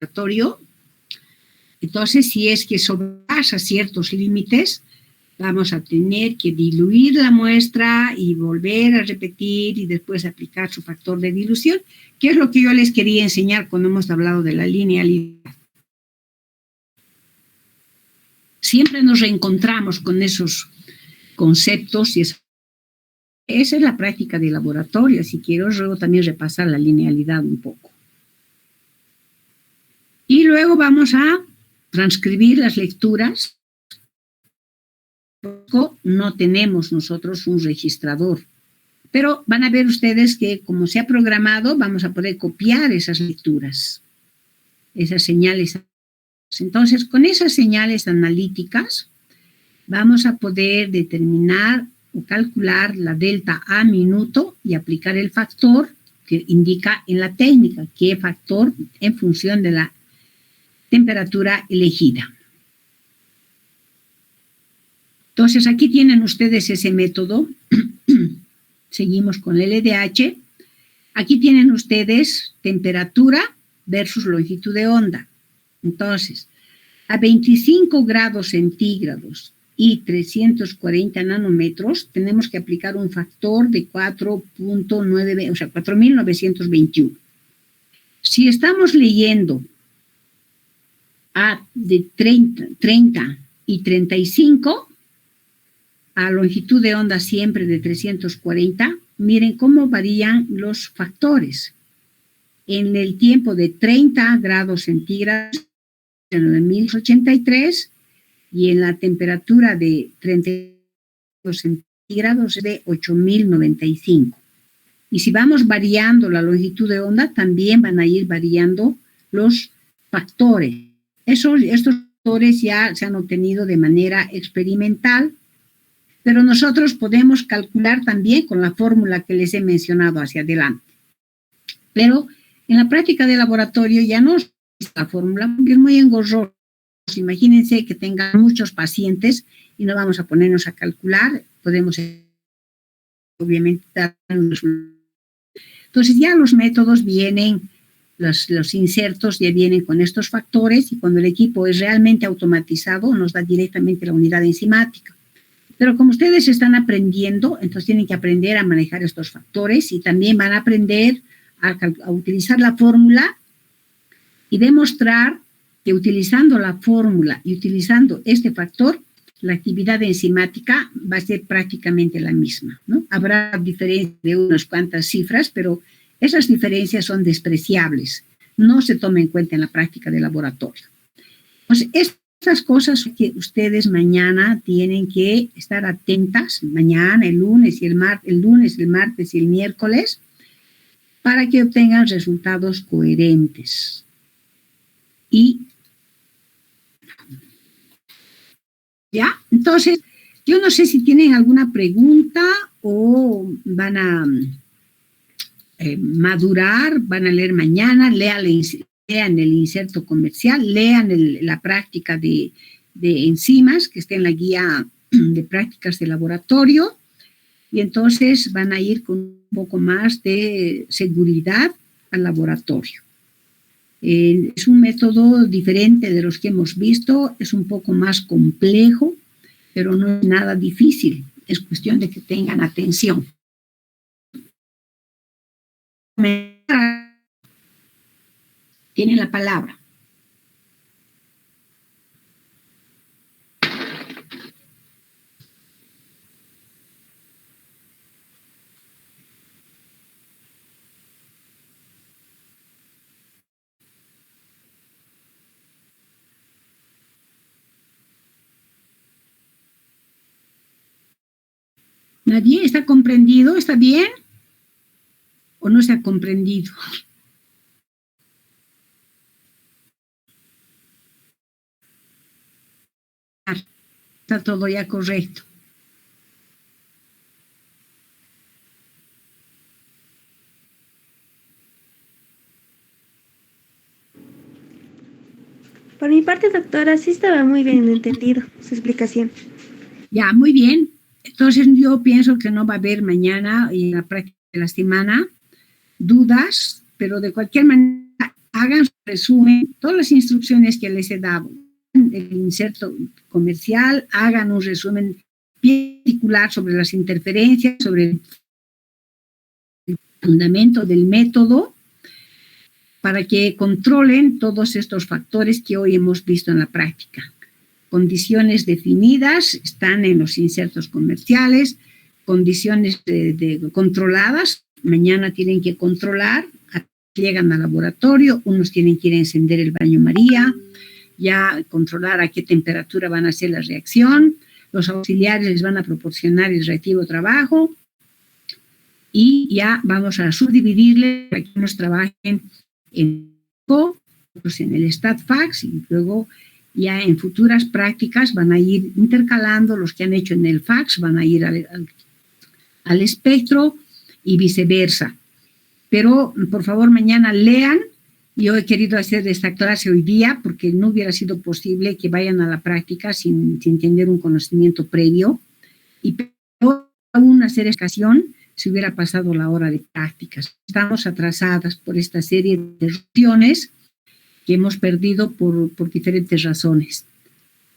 laboratorio, entonces si es que sobrepasa ciertos límites, vamos a tener que diluir la muestra y volver a repetir y después aplicar su factor de dilución, que es lo que yo les quería enseñar cuando hemos hablado de la linealidad. Siempre nos reencontramos con esos conceptos y esa es la práctica de laboratorio. Si quiero, luego también repasar la linealidad un poco. Y luego vamos a transcribir las lecturas. No tenemos nosotros un registrador, pero van a ver ustedes que como se ha programado, vamos a poder copiar esas lecturas, esas señales. Entonces, con esas señales analíticas vamos a poder determinar o calcular la delta A minuto y aplicar el factor que indica en la técnica, qué factor en función de la temperatura elegida. Entonces, aquí tienen ustedes ese método. Seguimos con el LDH. Aquí tienen ustedes temperatura versus longitud de onda. Entonces, a 25 grados centígrados y 340 nanómetros, tenemos que aplicar un factor de 4.9, o sea, 4.921. Si estamos leyendo de 30 y 35, a longitud de onda siempre de 340, miren cómo varían los factores. En el tiempo de 30 grados centígrados, en 9083, y en la temperatura de 30 grados centígrados de 8095. Y si vamos variando la longitud de onda, también van a ir variando los factores. Estos factores ya se han obtenido de manera experimental, pero nosotros podemos calcular también con la fórmula que les he mencionado hacia adelante. Pero en la práctica de laboratorio ya no es la fórmula porque es muy engorroso. Imagínense que tengan muchos pacientes y no vamos a ponernos a calcular, podemos obviamente dar los... Entonces ya los métodos vienen, los insertos ya vienen con estos factores y cuando el equipo es realmente automatizado nos da directamente la unidad enzimática. Pero como ustedes están aprendiendo, entonces tienen que aprender a manejar estos factores y también van a aprender a utilizar la fórmula y demostrar que utilizando la fórmula y utilizando este factor, la actividad enzimática va a ser prácticamente la misma, ¿no? Habrá diferencia de unas cuantas cifras, pero esas diferencias son despreciables. No se toman en cuenta en la práctica de laboratorio. Entonces, estas cosas que ustedes mañana tienen que estar atentas, mañana, el lunes, el martes y el miércoles, para que obtengan resultados coherentes. Y ¿ya? Entonces, yo no sé si tienen alguna pregunta o van a madurar, van a leer mañana, lean el inserto comercial, lean la práctica de enzimas que está en la guía de prácticas de laboratorio y entonces van a ir con un poco más de seguridad al laboratorio. Es un método diferente de los que hemos visto, es un poco más complejo, pero no es nada difícil, es cuestión de que tengan atención. Tienen la palabra. ¿Nadie está comprendido? ¿Está bien? ¿O no se ha comprendido? Está todo ya correcto. Por mi parte, doctora, sí estaba muy bien entendido su explicación. Ya, muy bien. Entonces yo pienso que no va a haber mañana y en la práctica de la semana dudas, pero de cualquier manera hagan su resumen, todas las instrucciones que les he dado, el inserto comercial, hagan un resumen particular sobre las interferencias, sobre el fundamento del método, para que controlen todos estos factores que hoy hemos visto en la práctica. Condiciones definidas están en los insertos comerciales, condiciones controladas, mañana tienen que controlar, llegan al laboratorio, unos tienen que ir a encender el baño María, ya controlar a qué temperatura van a hacer la reacción, los auxiliares les van a proporcionar el reactivo trabajo y ya vamos a subdividirles para que unos trabajen en el StatFax y luego ya en futuras prácticas van a ir intercalando los que han hecho en el fax, van a ir al espectro y viceversa. Pero, por favor, mañana lean. Yo he querido hacer esta clase hoy día porque no hubiera sido posible que vayan a la práctica sin tener un conocimiento previo. Y pero aún hacer explicación se hubiera pasado la hora de prácticas. Estamos atrasadas por esta serie de reuniones que hemos perdido por diferentes razones.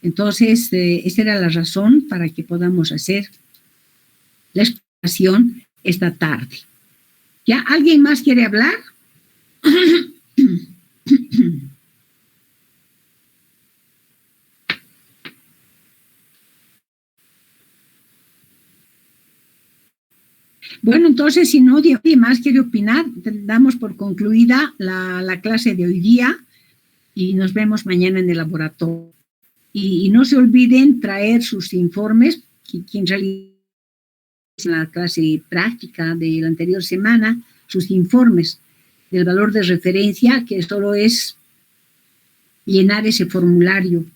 Entonces, esa era la razón para que podamos hacer la explicación esta tarde. ¿Ya alguien más quiere hablar? Bueno, entonces, si no nadie más quiere opinar, damos por concluida la clase de hoy día y nos vemos mañana en el laboratorio. Y no se olviden traer sus informes, que en realidad en la clase práctica de la anterior semana, sus informes del valor de referencia, que solo es llenar ese formulario,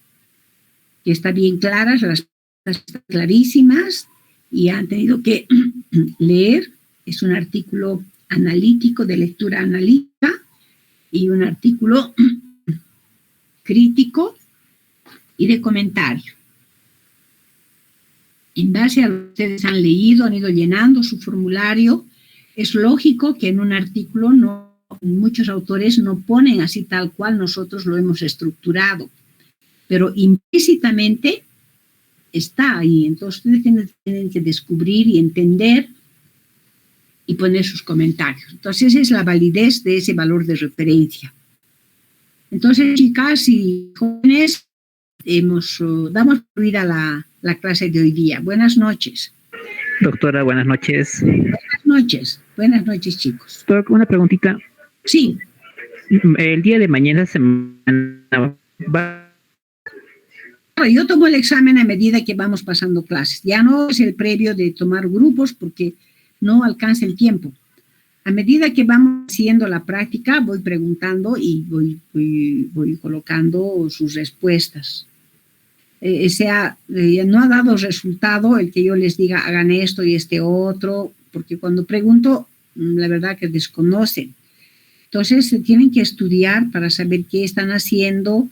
que está bien claras, las están clarísimas, y han tenido que leer. Es un artículo analítico, de lectura analítica, y un artículo crítico y de comentario. En base a lo que ustedes han leído, han ido llenando su formulario. Es lógico que en un artículo muchos autores no ponen así tal cual nosotros lo hemos estructurado, pero implícitamente está ahí. Entonces ustedes tienen que descubrir y entender y poner sus comentarios. Entonces esa es la validez de ese valor de referencia. Entonces, chicas y jóvenes, damos por vida la clase de hoy día. Buenas noches. Doctora, buenas noches. Buenas noches, chicos. Doctora, una preguntita. Sí. El día de mañana yo tomo el examen a medida que vamos pasando clases. Ya no es el previo de tomar grupos porque no alcanza el tiempo. A medida que vamos haciendo la práctica, voy preguntando y voy colocando sus respuestas. No ha dado resultado el que yo les diga hagan esto y este otro, porque cuando pregunto, la verdad que desconocen. Entonces, tienen que estudiar para saber qué están haciendo